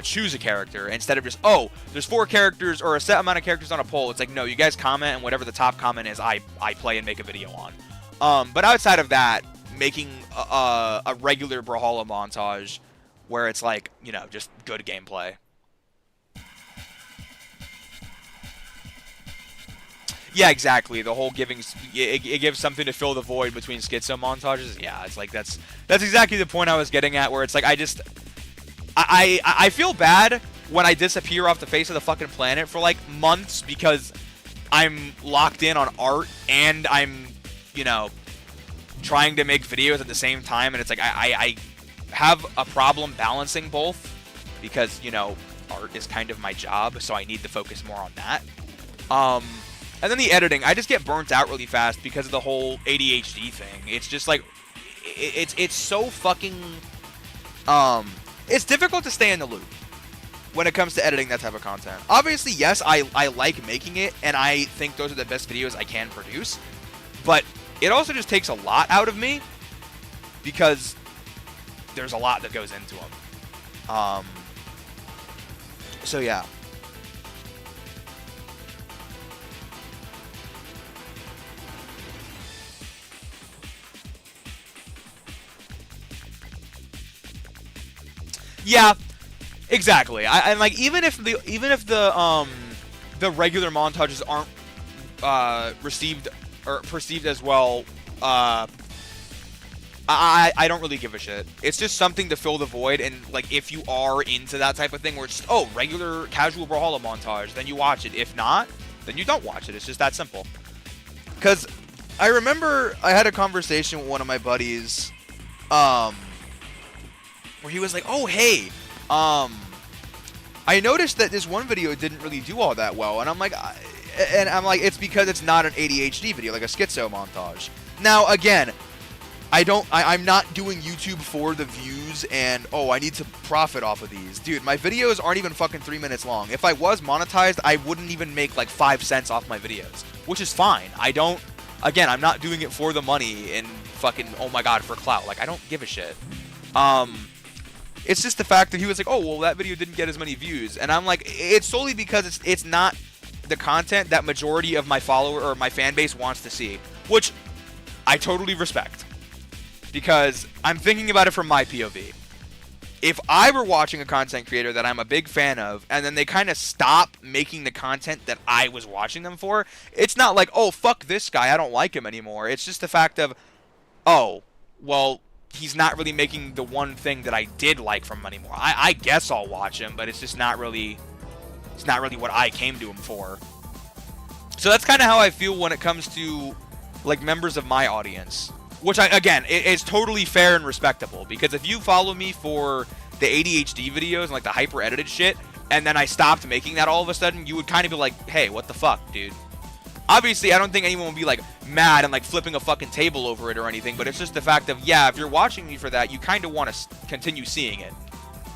choose a character instead of just, oh, there's 4 characters or a set amount of characters on a poll. It's like, no, you guys comment, and whatever the top comment is, I play and make a video on. But outside of that, making a regular Brawlhalla montage where it's like, you know, just good gameplay. Yeah, exactly. The whole giving it gives something to fill the void between schizo montages. Yeah, it's like that's exactly the point I was getting at, where it's like I feel bad when I disappear off the face of the fucking planet for like months because I'm locked in on art and I'm, you know, trying to make videos at the same time, and it's like I have a problem balancing both because, you know, art is kind of my job, so I need to focus more on that. And then the editing, I just get burnt out really fast because of the whole ADHD thing. It's just like, it's so fucking, it's difficult to stay in the loop when it comes to editing that type of content. Obviously, yes, I like making it, and I think those are the best videos I can produce, but it also just takes a lot out of me because there's a lot that goes into them. So yeah. Yeah, exactly. And like even if the regular montages aren't received or perceived as well, I don't really give a shit. It's just something to fill the void, and like if you are into that type of thing where it's just, oh, regular casual Brawlhalla montage, then you watch it. If not, then you don't watch it. It's just that simple. Because I remember I had a conversation with one of my buddies, where he was like, oh, hey, I noticed that this one video didn't really do all that well. And I'm like, it's because it's not an ADHD video, like a schizo montage. Now, again, I'm not doing YouTube for the views and, oh, I need to profit off of these. Dude, my videos aren't even fucking 3 minutes long. If I was monetized, I wouldn't even make like 5 cents off my videos, which is fine. Again, I'm not doing it for the money and fucking, oh my god, for clout. Like, I don't give a shit. It's just the fact that he was like, oh, well, that video didn't get as many views. And I'm like, it's solely because it's not the content that majority of my follower or my fan base wants to see, which I totally respect. Because I'm thinking about it from my POV. If I were watching a content creator that I'm a big fan of, and then they kind of stop making the content that I was watching them for, it's not like, oh, fuck this guy, I don't like him anymore. It's just the fact of, oh, well, he's not really making the one thing that I did like from him anymore. I guess I'll watch him, but it's just not really, what I came to him for. So that's kind of how I feel when it comes to like members of my audience, which it's totally fair and respectable, because if you follow me for the ADHD videos and like the hyper edited shit, and then I stopped making that all of a sudden, you would kind of be like, hey, what the fuck, dude? Obviously, I don't think anyone would be, like, mad and, like, flipping a fucking table over it or anything, but it's just the fact of, yeah, if you're watching me for that, you kind of want to continue seeing it.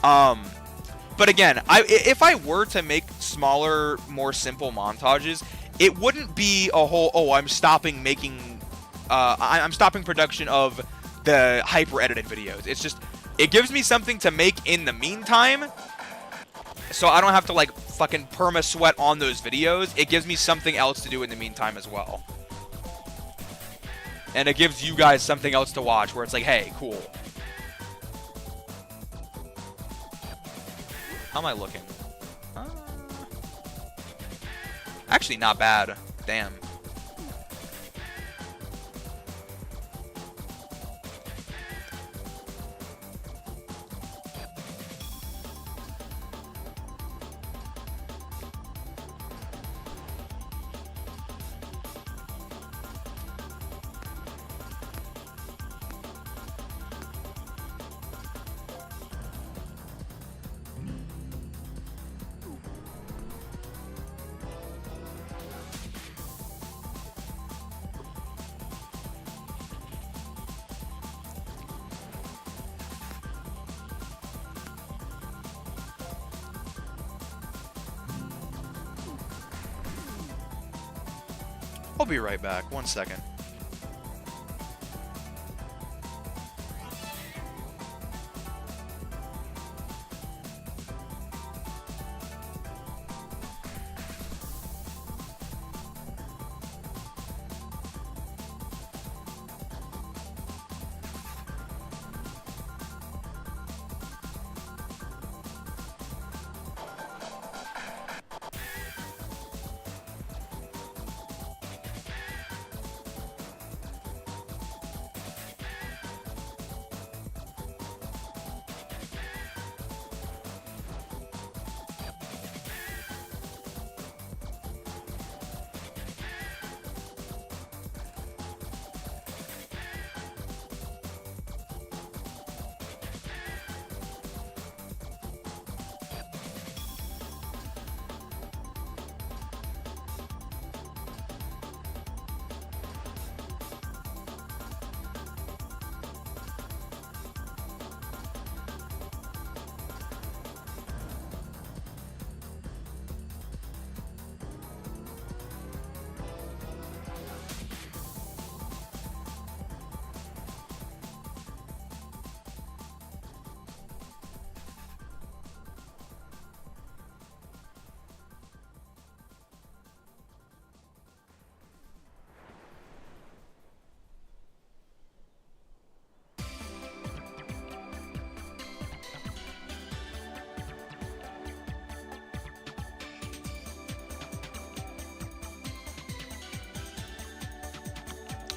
But again, if I were to make smaller, more simple montages, it wouldn't be a whole, oh, I'm stopping making, I'm stopping production of the hyper-edited videos. It's just, it gives me something to make in the meantime, so I don't have to, like, fucking perma-sweat on those videos. It gives me something else to do in the meantime as well. And it gives you guys something else to watch where it's like, hey, cool. How am I looking? Actually, not bad. Damn. I'll be right back. 1 second.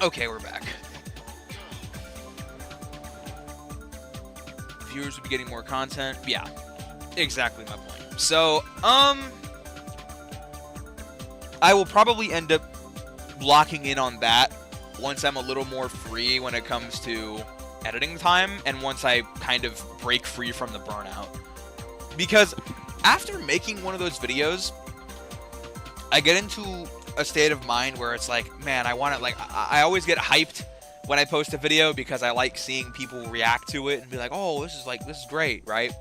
Okay, we're back. Viewers will be getting more content. Yeah, exactly my point. So, I will probably end up locking in on that once I'm a little more free when it comes to editing time, and once I kind of break free from the burnout. Because after making one of those videos, I get into a state of mind where it's like, man, I want to, like, I always get hyped when I post a video because I like seeing people react to it and be like, oh, this is great, right?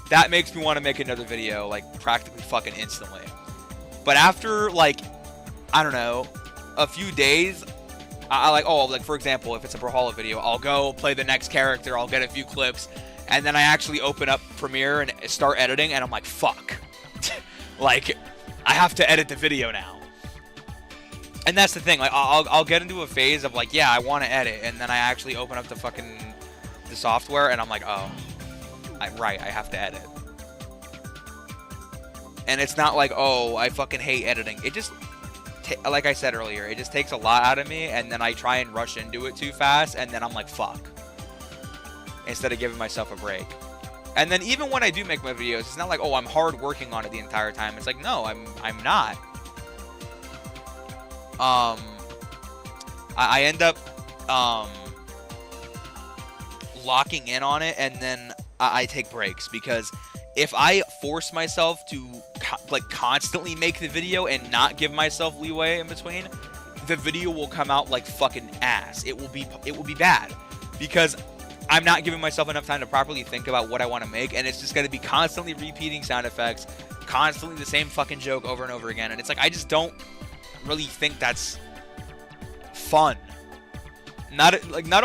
That makes me want to make another video, like, practically fucking instantly. But after, like, I don't know, a few days, I like, oh, like, for example, if it's a Brawlhalla video, I'll go play the next character, I'll get a few clips, and then I actually open up Premiere and start editing, and I'm like, fuck. Like, I have to edit the video now. And that's the thing, like, I'll get into a phase of, like, yeah, I want to edit, and then I actually open up the software, and I'm like, oh, right, I have to edit. And it's not like, oh, I fucking hate editing. It just, like I said earlier, it just takes a lot out of me, and then I try and rush into it too fast, and then I'm like, fuck. Instead of giving myself a break. And then even when I do make my videos, it's not like, oh, I'm hard working on it the entire time. It's like, no, I'm not. I end up locking in on it, and then I take breaks, because if I force myself to constantly make the video and not give myself leeway in between, the video will come out like fucking ass. It will be bad, because I'm not giving myself enough time to properly think about what I want to make, and it's just going to be constantly repeating sound effects, constantly the same fucking joke over and over again, and it's like, I just don't really think that's fun. Not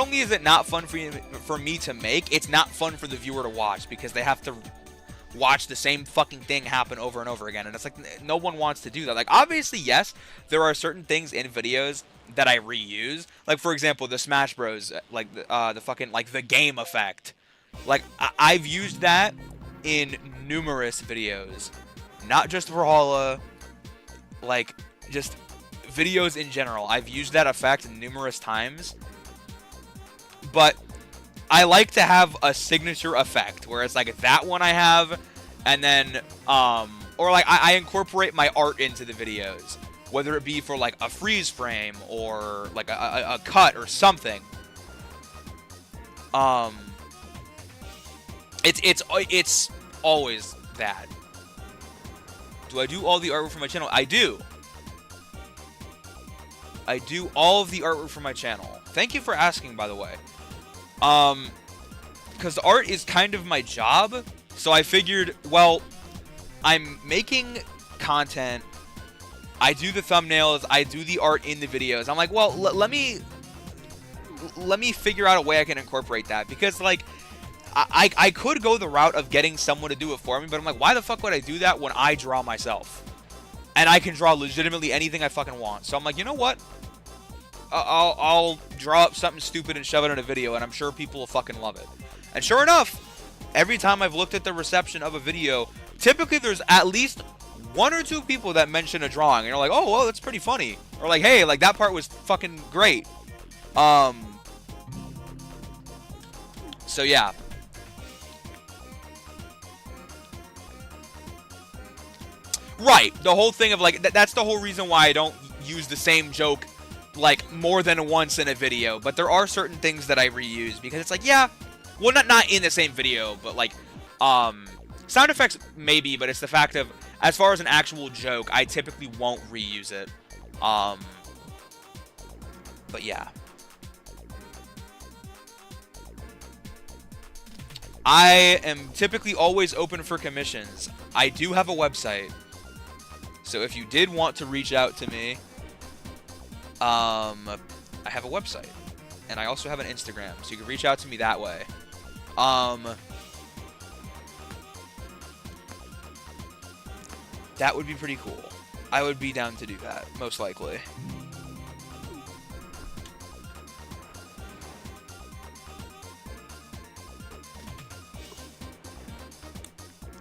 only is it not fun for me to make, it's not fun for the viewer to watch, because they have to watch the same fucking thing happen over and over again, and it's like, no one wants to do that. Like, obviously, yes, there are certain things in videos that I reuse, like, for example, the Smash Bros, like, the fucking, like, the game effect. Like, I've used that in numerous videos, not just Brawlhalla, like, just videos in general. I've used that effect numerous times, but I like to have a signature effect where it's like, that one I have, and then, or like, I incorporate my art into the videos, whether it be for like a freeze frame or like a cut or something. It's always that. Do I do all the artwork for my channel? I do. I do all of the artwork for my channel. Thank you for asking, by the way. Because art is kind of my job, so I figured, well, I'm making content, I do the thumbnails, I do the art in the videos. I'm like, well, let me figure out a way I can incorporate that, because, like, I could go the route of getting someone to do it for me, but I'm like, why the fuck would I do that when I draw myself? And I can draw legitimately anything I fucking want. So I'm like, you know what? I'll draw up something stupid and shove it in a video, and I'm sure people will fucking love it. And sure enough, every time I've looked at the reception of a video, typically there's at least one or two people that mention a drawing, and you're like, oh, well, that's pretty funny. Or like, hey, like, that part was fucking great. So yeah. Right, the whole thing of, like, that's the whole reason why I don't use the same joke, like, more than once in a video. But there are certain things that I reuse, because it's like, yeah, well, not in the same video, but, like, sound effects maybe, but it's the fact of, as far as an actual joke, I typically won't reuse it. But yeah. I am typically always open for commissions. I do have a website. So if you did want to reach out to me, I have a website. And I also have an Instagram, so you can reach out to me that way. That would be pretty cool. I would be down to do that, most likely.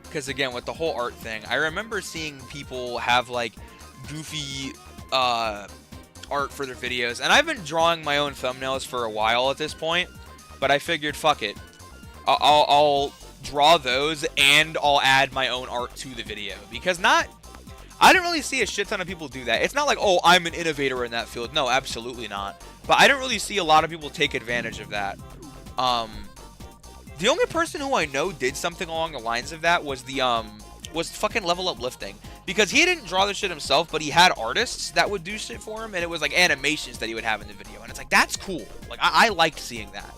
Because again, with the whole art thing, I remember seeing people have like goofy art art for their videos. And I've been drawing my own thumbnails for a while at this point, but I figured, fuck it. I'll draw those and I'll add my own art to the video. Because I didn't really see a shit ton of people do that. It's not like, oh, I'm an innovator in that field. No, absolutely not. But I didn't really see a lot of people take advantage of that. The only person who I know did something along the lines of that was was fucking Level Up Lifting. Because he didn't draw the shit himself, but he had artists that would do shit for him, and it was like animations that he would have in the video. And it's like, that's cool. Like, I liked seeing that.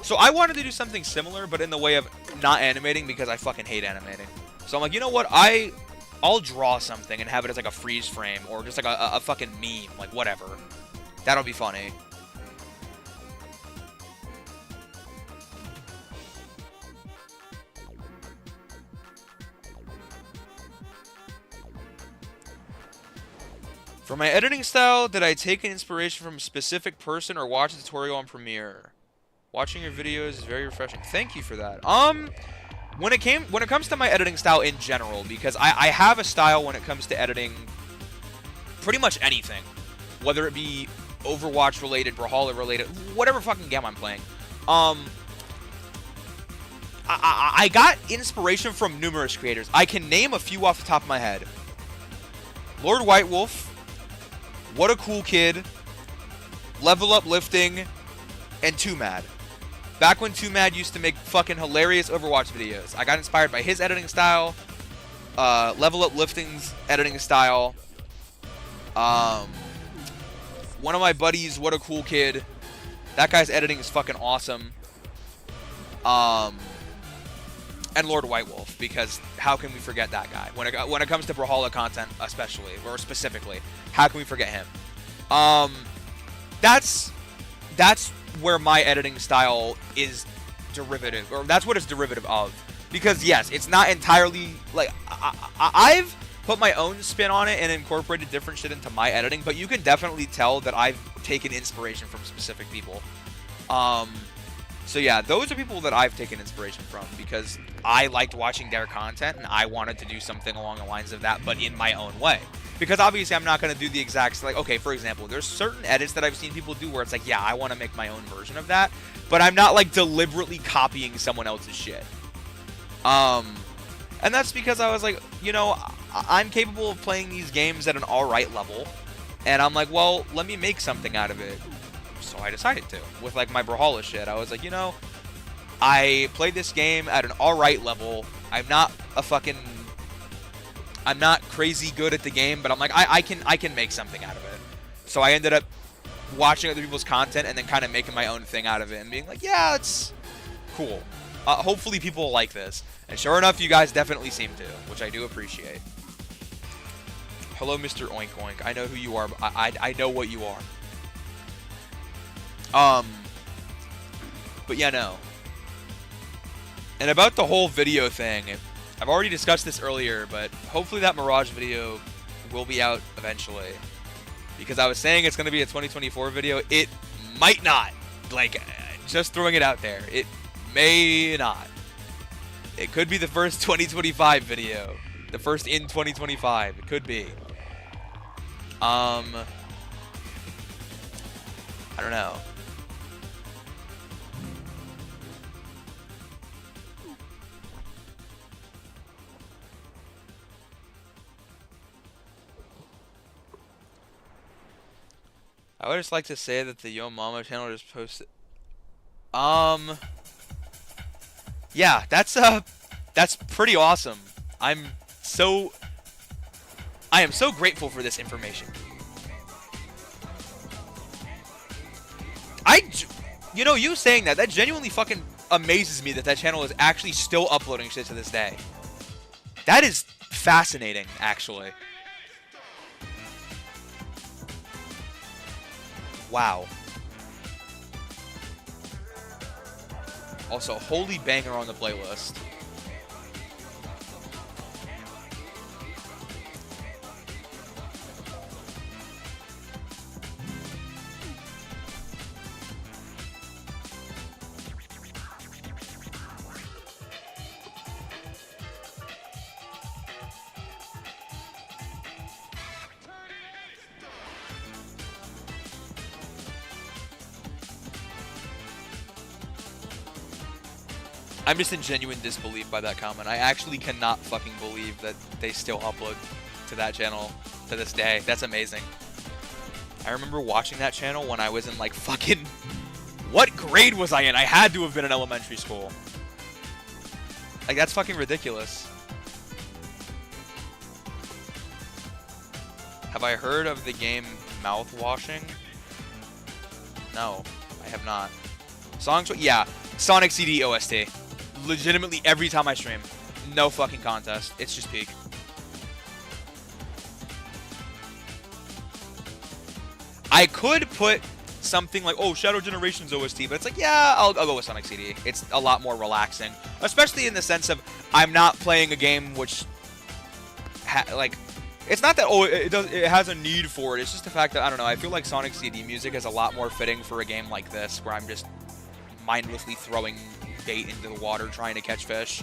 So I wanted to do something similar, but in the way of not animating because I fucking hate animating. So I'm like, you know what? I'll draw something and have it as like a freeze frame or just like a fucking meme, like whatever. That'll be funny. For my editing style, did I take an inspiration from a specific person or watch a tutorial on Premiere? Watching your videos is very refreshing. Thank you for that. When it comes to my editing style in general, because I have a style when it comes to editing pretty much anything. Whether it be Overwatch related, Brawlhalla related, whatever fucking game I'm playing. I got inspiration from numerous creators. I can name a few off the top of my head. Lord White Wolf, What a Cool Kid, Level Up Lifting, and 2Mad. Back when 2Mad used to make fucking hilarious Overwatch videos. I got inspired by his editing style, Level Up Lifting's editing style. One of my buddies, What a Cool Kid. That guy's editing is fucking awesome. And Lord White Wolf, because how can we forget that guy? When it comes to Brawlhalla content, especially, or specifically, how can we forget him? That's where my editing style is derivative, or that's what it's derivative of. Because yes, it's not entirely like I've put my own spin on it and incorporated different shit into my editing, but you can definitely tell that I've taken inspiration from specific people. So yeah, those are people that I've taken inspiration from because I liked watching their content and I wanted to do something along the lines of that, but in my own way. Because obviously I'm not going to do the exact, like, okay, for example, there's certain edits that I've seen people do where it's like, yeah, I want to make my own version of that, but I'm not like deliberately copying someone else's shit. And that's because I was like, you know, I'm capable of playing these games at an alright level, and I'm like, well, let me make something out of it. So I decided to, with like my Brawlhalla shit. I was like, you know, I played this game at an alright level. I'm not crazy good at the game, but I'm like, I can make something out of it. So I ended up watching other people's content and then kind of making my own thing out of it and being like, yeah, it's cool. Hopefully people will like this. And sure enough, you guys definitely seem to, which I do appreciate. Hello, Mr. Oink Oink. I know who you are, but I know what you are. But yeah, no. And about the whole video thing, I've already discussed this earlier, but hopefully that Mirage video will be out eventually. Because I was saying it's going to be a 2024 video. It might not. Like, just throwing it out there. It may not. It could be the first 2025 video. The first in 2025. It could be. I don't know. I would just like to say that the Yo Mama channel just posted. Yeah, that's pretty awesome. I am so grateful for this information. You know, you saying that genuinely fucking amazes me that channel is actually still uploading shit to this day. That is fascinating, actually. Wow. Also, holy banger on the playlist. I'm just in genuine disbelief by that comment. I actually cannot fucking believe that they still upload to that channel to this day. That's amazing. I remember watching that channel when I was in like fucking... What grade was I in? I had to have been in elementary school. Like, that's fucking ridiculous. Have I heard of the game Mouthwashing? No, I have not. Songs? Yeah, Sonic CD OST. Legitimately every time I stream. No fucking contest. It's just peak. I could put something like, oh, Shadow Generations OST, but it's like, yeah, I'll go with Sonic CD. It's a lot more relaxing, especially in the sense of I'm not playing a game which, like, it's not that it has a need for it. It's just the fact that I don't know. I feel like Sonic CD music is a lot more fitting for a game like this, where I'm just mindlessly throwing bait into the water trying to catch fish.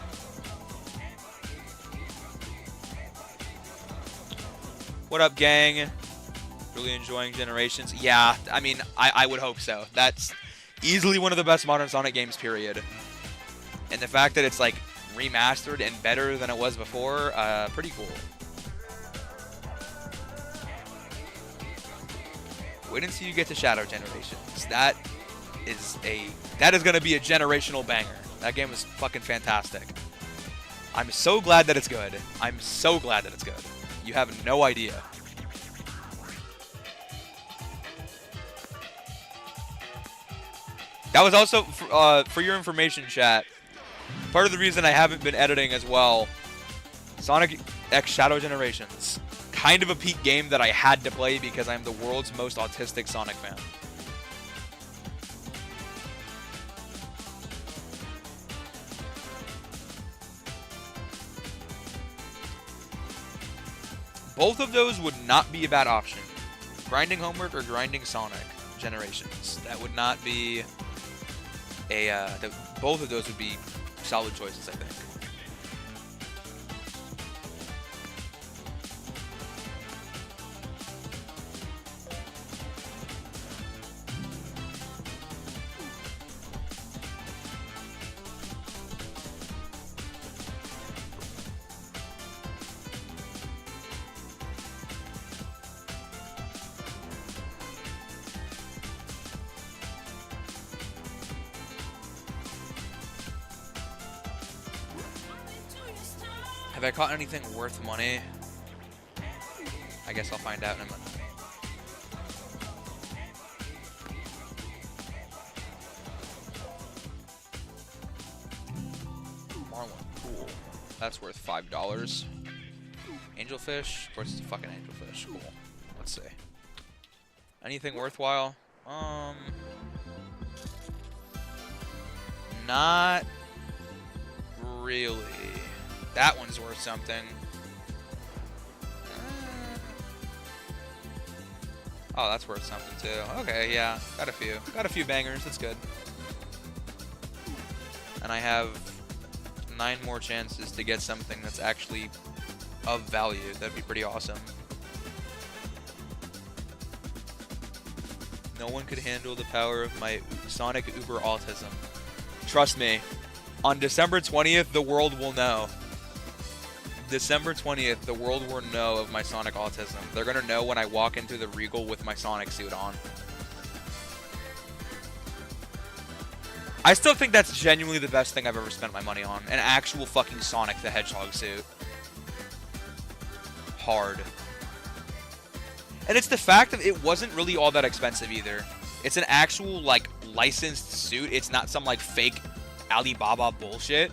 What up, gang? Really enjoying Generations? Yeah, I mean, I would hope so. That's easily one of the best modern Sonic games, period. And the fact that it's, like, remastered and better than it was before, pretty cool. Wait until you get to Shadow Generations. That is going to be a generational banger. That game was fucking fantastic. I'm so glad that it's good. I'm so glad that it's good. You have no idea. That was also, for your information, chat, part of the reason I haven't been editing as well, Sonic X Shadow Generations. Kind of a peak game that I had to play because I'm the world's most autistic Sonic fan. Both of those would not be a bad option. Grinding Homework or grinding Sonic Generations. That would not be a... both of those would be solid choices, I think. Have I caught anything worth money? I guess I'll find out in a minute. Marlin, cool. That's worth $5. Angelfish? Of course it's a fucking angelfish. Cool. Let's see. Anything worthwhile? Not really. That one's worth something. Oh, that's worth something too. Okay, yeah. Got a few. Got a few bangers. That's good. And I have 9 more chances to get something that's actually of value. That'd be pretty awesome. No one could handle the power of my Sonic Uber autism. Trust me. On December 20th, the world will know. December 20th, the world will know of my Sonic autism. They're gonna know when I walk into the Regal with my Sonic suit on. I still think that's genuinely the best thing I've ever spent my money on. An actual fucking Sonic the Hedgehog suit. Hard. And it's the fact that it wasn't really all that expensive either. It's an actual, like, licensed suit. It's not some, like, fake Alibaba bullshit.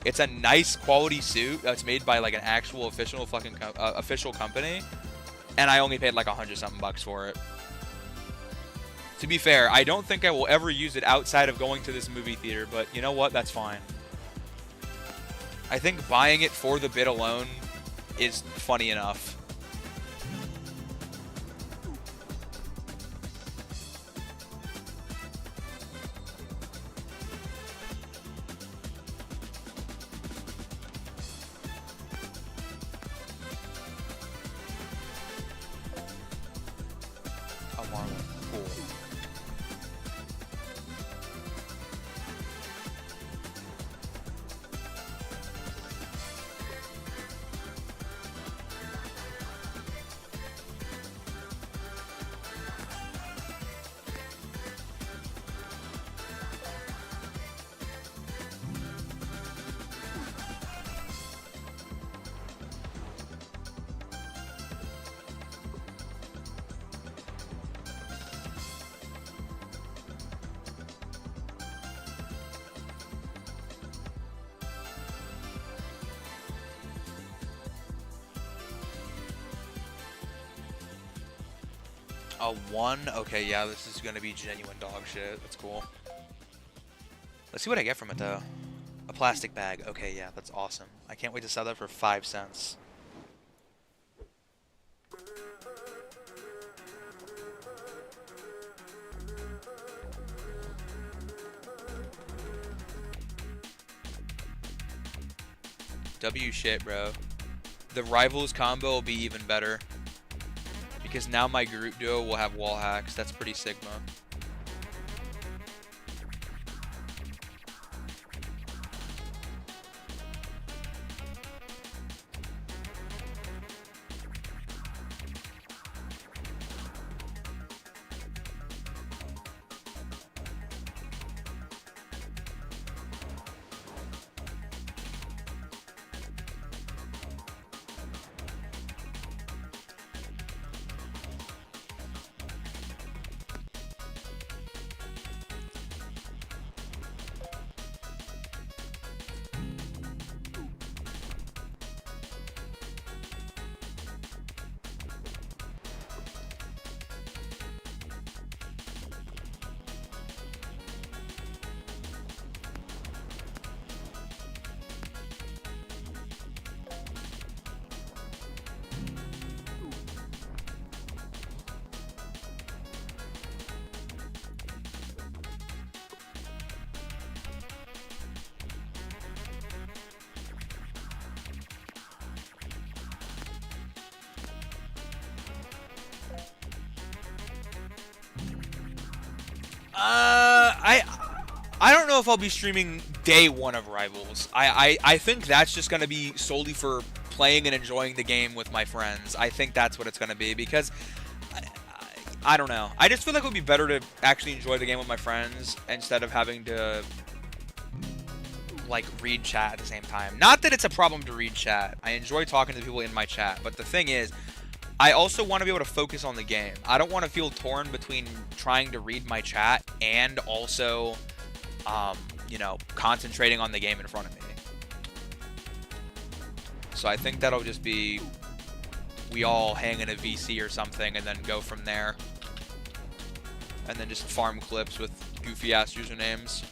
It's a nice quality suit that's made by like an actual official fucking official company, and I only paid like $100-something bucks for it. To be fair, I don't think I will ever use it outside of going to this movie theater, but you know what? That's fine. I think buying it for the bit alone is funny enough. A 1? Okay, yeah, this is gonna be genuine dog shit. That's cool. Let's see what I get from it, though. A plastic bag. Okay, yeah, that's awesome. I can't wait to sell that for 5 cents. W shit, bro. The rivals combo will be even better. Because now my group duo will have wall hacks. That's pretty Sigma. I don't know if I'll be streaming day 1 of Rivals. I think that's just gonna be solely for playing and enjoying the game with my friends. I think that's what it's gonna be because I don't know. I just feel like it would be better to actually enjoy the game with my friends instead of having to like read chat at the same time. Not that it's a problem to read chat. I enjoy talking to the people in my chat, but the thing is, I also want to be able to focus on the game. I don't want to feel torn between trying to read my chat and also, you know, concentrating on the game in front of me. So I think that'll just be we all hang in a VC or something and then go from there. And then just farm clips with goofy-ass usernames.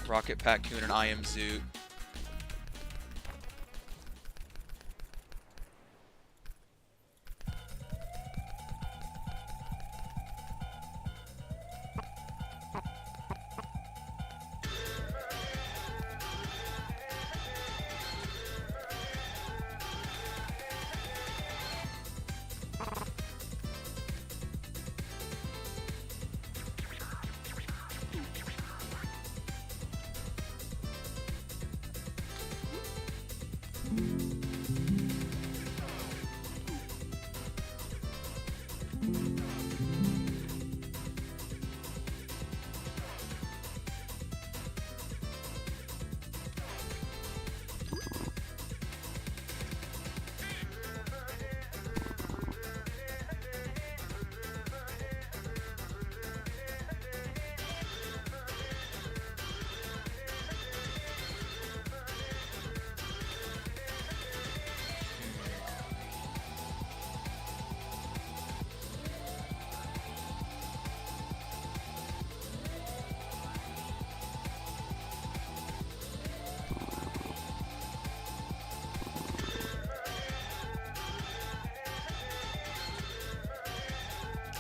Rocket Patcoon and I Am Zoot.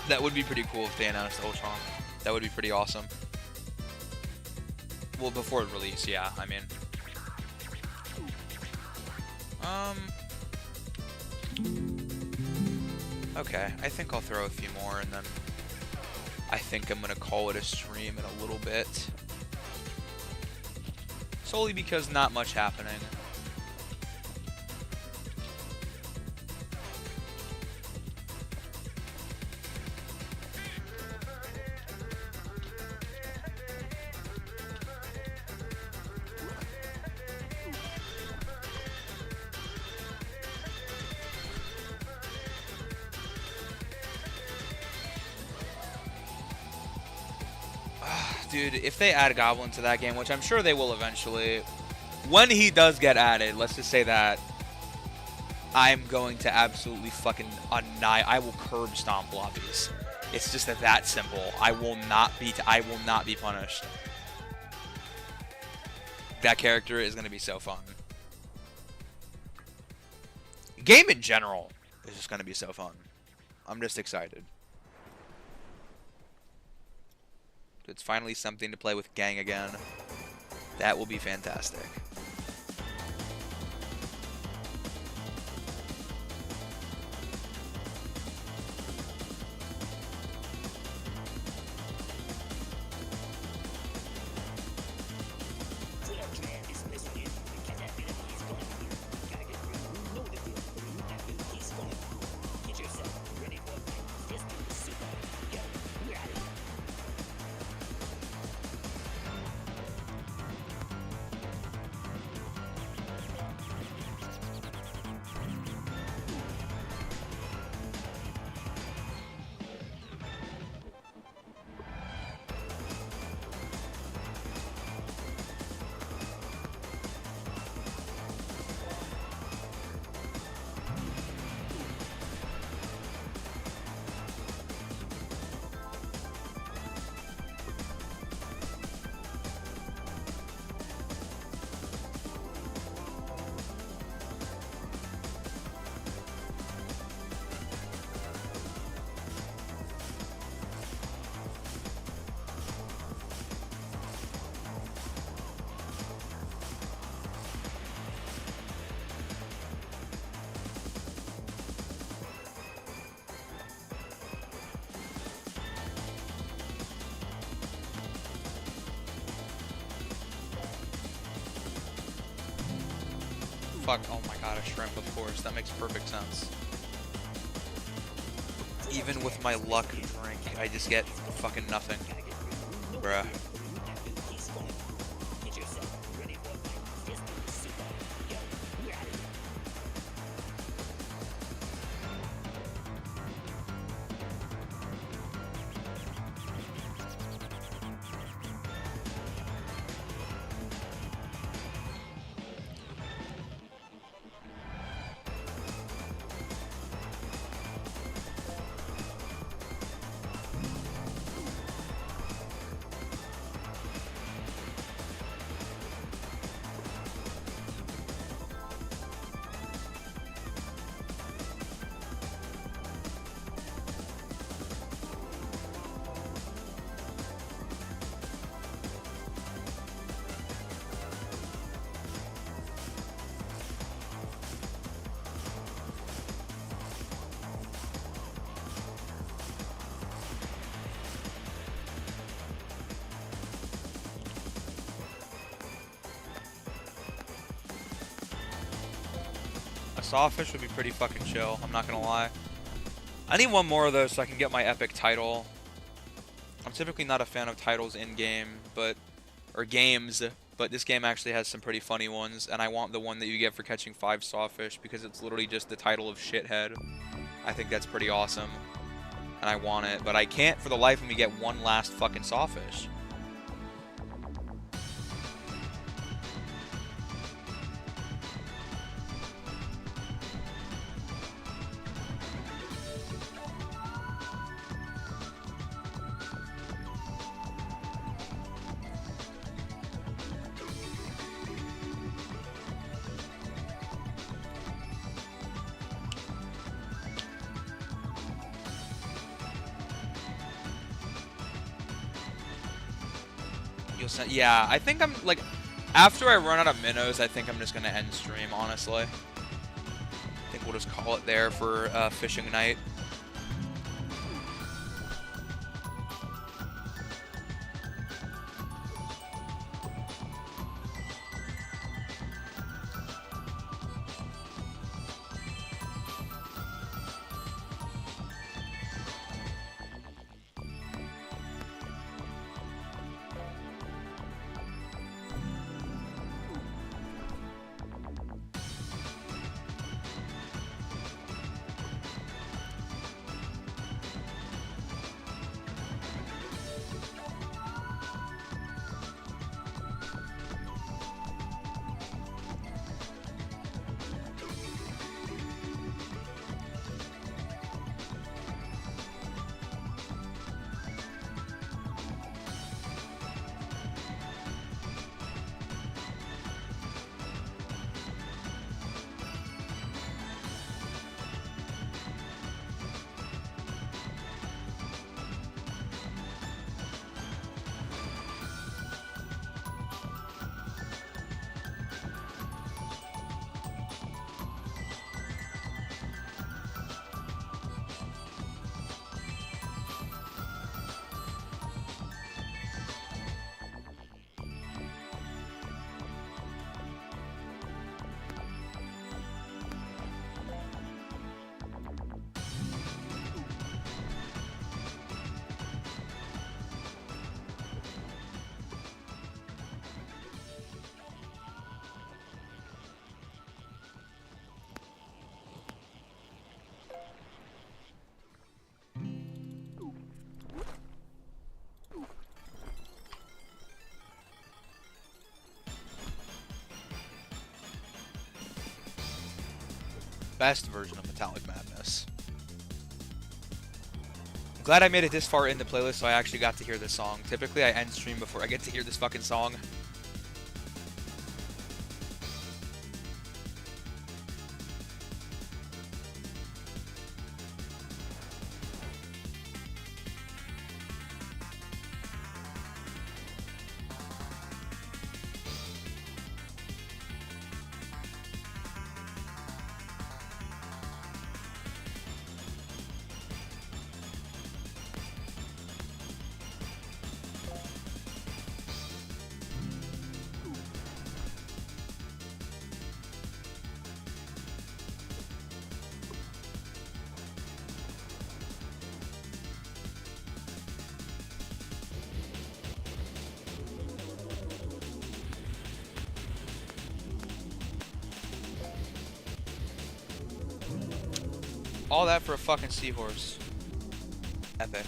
That would be pretty cool if they announced Ultron. That would be pretty awesome. Well, before release, yeah, I mean. Okay, I think I'll throw a few more and then I think I'm gonna call it a stream in a little bit. Solely because not much happening. Dude, if they add Goblin to that game, which I'm sure they will eventually, when he does get added, let's just say that, I'm going to absolutely fucking annihilate. I will curb stomp lobbies. It's just that simple. I will not be punished. That character is going to be so fun. Game in general is just going to be so fun. I'm just excited. It's finally something to play with gang again. That will be fantastic. Fuck, oh my god, a shrimp, of course. That makes perfect sense. Even with my luck drink, I just get fucking nothing. Bruh. Sawfish would be pretty fucking chill, I'm not gonna lie. I need one more of those so I can get my epic title. I'm typically not a fan of titles in-game, or games, but this game actually has some pretty funny ones, and I want the one that you get for catching 5 sawfish because it's literally just the title of Shithead. I think that's pretty awesome, and I want it, but I can't for the life of me get one last fucking sawfish. Yeah, I think I'm, like, after I run out of minnows, I think I'm just going to end stream, honestly. I think we'll just call it there for fishing night. best version of Metallic Madness. I'm glad I made it this far in the playlist so I actually got to hear this song. Typically I end stream before I get to hear this fucking song. All that for a fucking seahorse. Epic.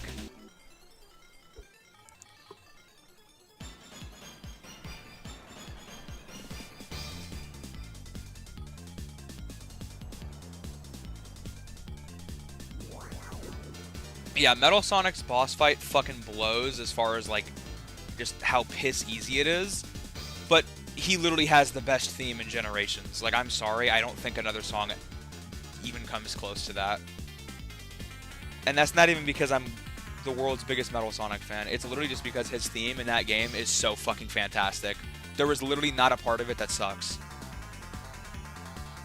Yeah, Metal Sonic's boss fight fucking blows as far as, like, just how piss easy it is. But he literally has the best theme in Generations. Like, I'm sorry, I don't think another song even comes close to that. And that's not even because I'm the world's biggest Metal Sonic fan. It's literally just because his theme in that game is so fucking fantastic. There was literally not a part of it that sucks.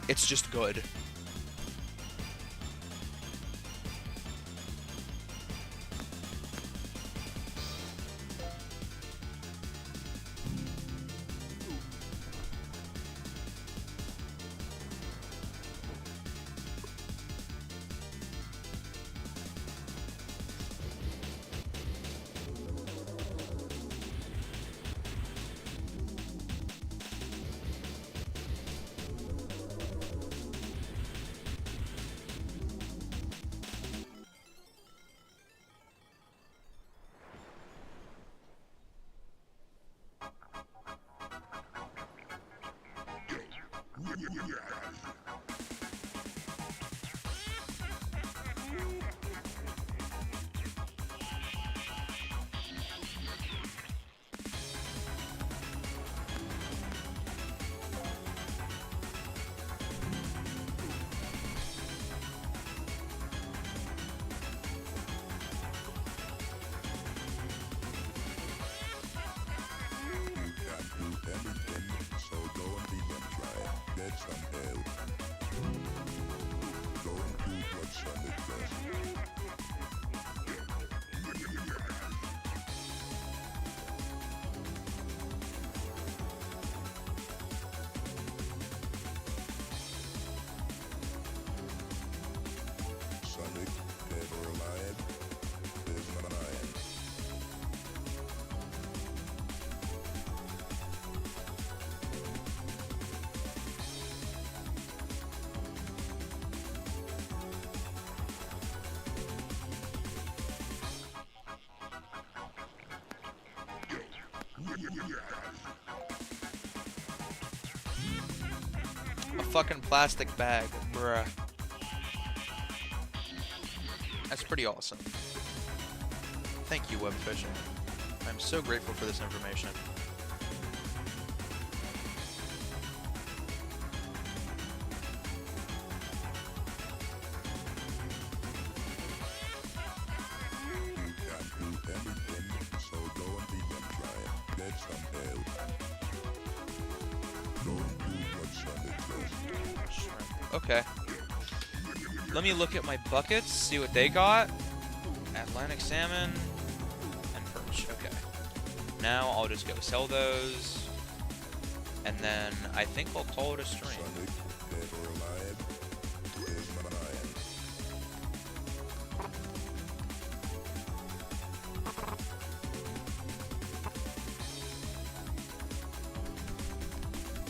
It's just good. A fucking plastic bag, bruh. That's pretty awesome. Thank you, webfishing. I'm so grateful for this information. Okay. Let me look at my buckets, see what they got. Atlantic salmon and perch. Okay. Now I'll just go sell those. And then I think I'll call it a stream.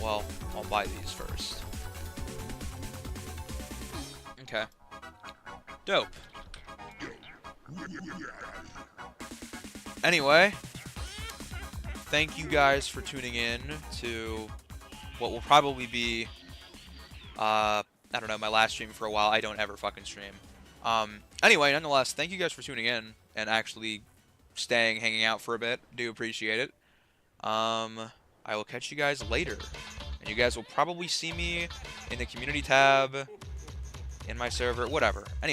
Well, I'll buy these first. Okay. Dope. Anyway, thank you guys for tuning in to what will probably be I don't know, my last stream for a while. I don't ever fucking stream. Anyway, nonetheless, thank you guys for tuning in and actually staying, hanging out for a bit. Do appreciate it. I will catch you guys later. And you guys will probably see me in the community tab, in my server, whatever. Anyway.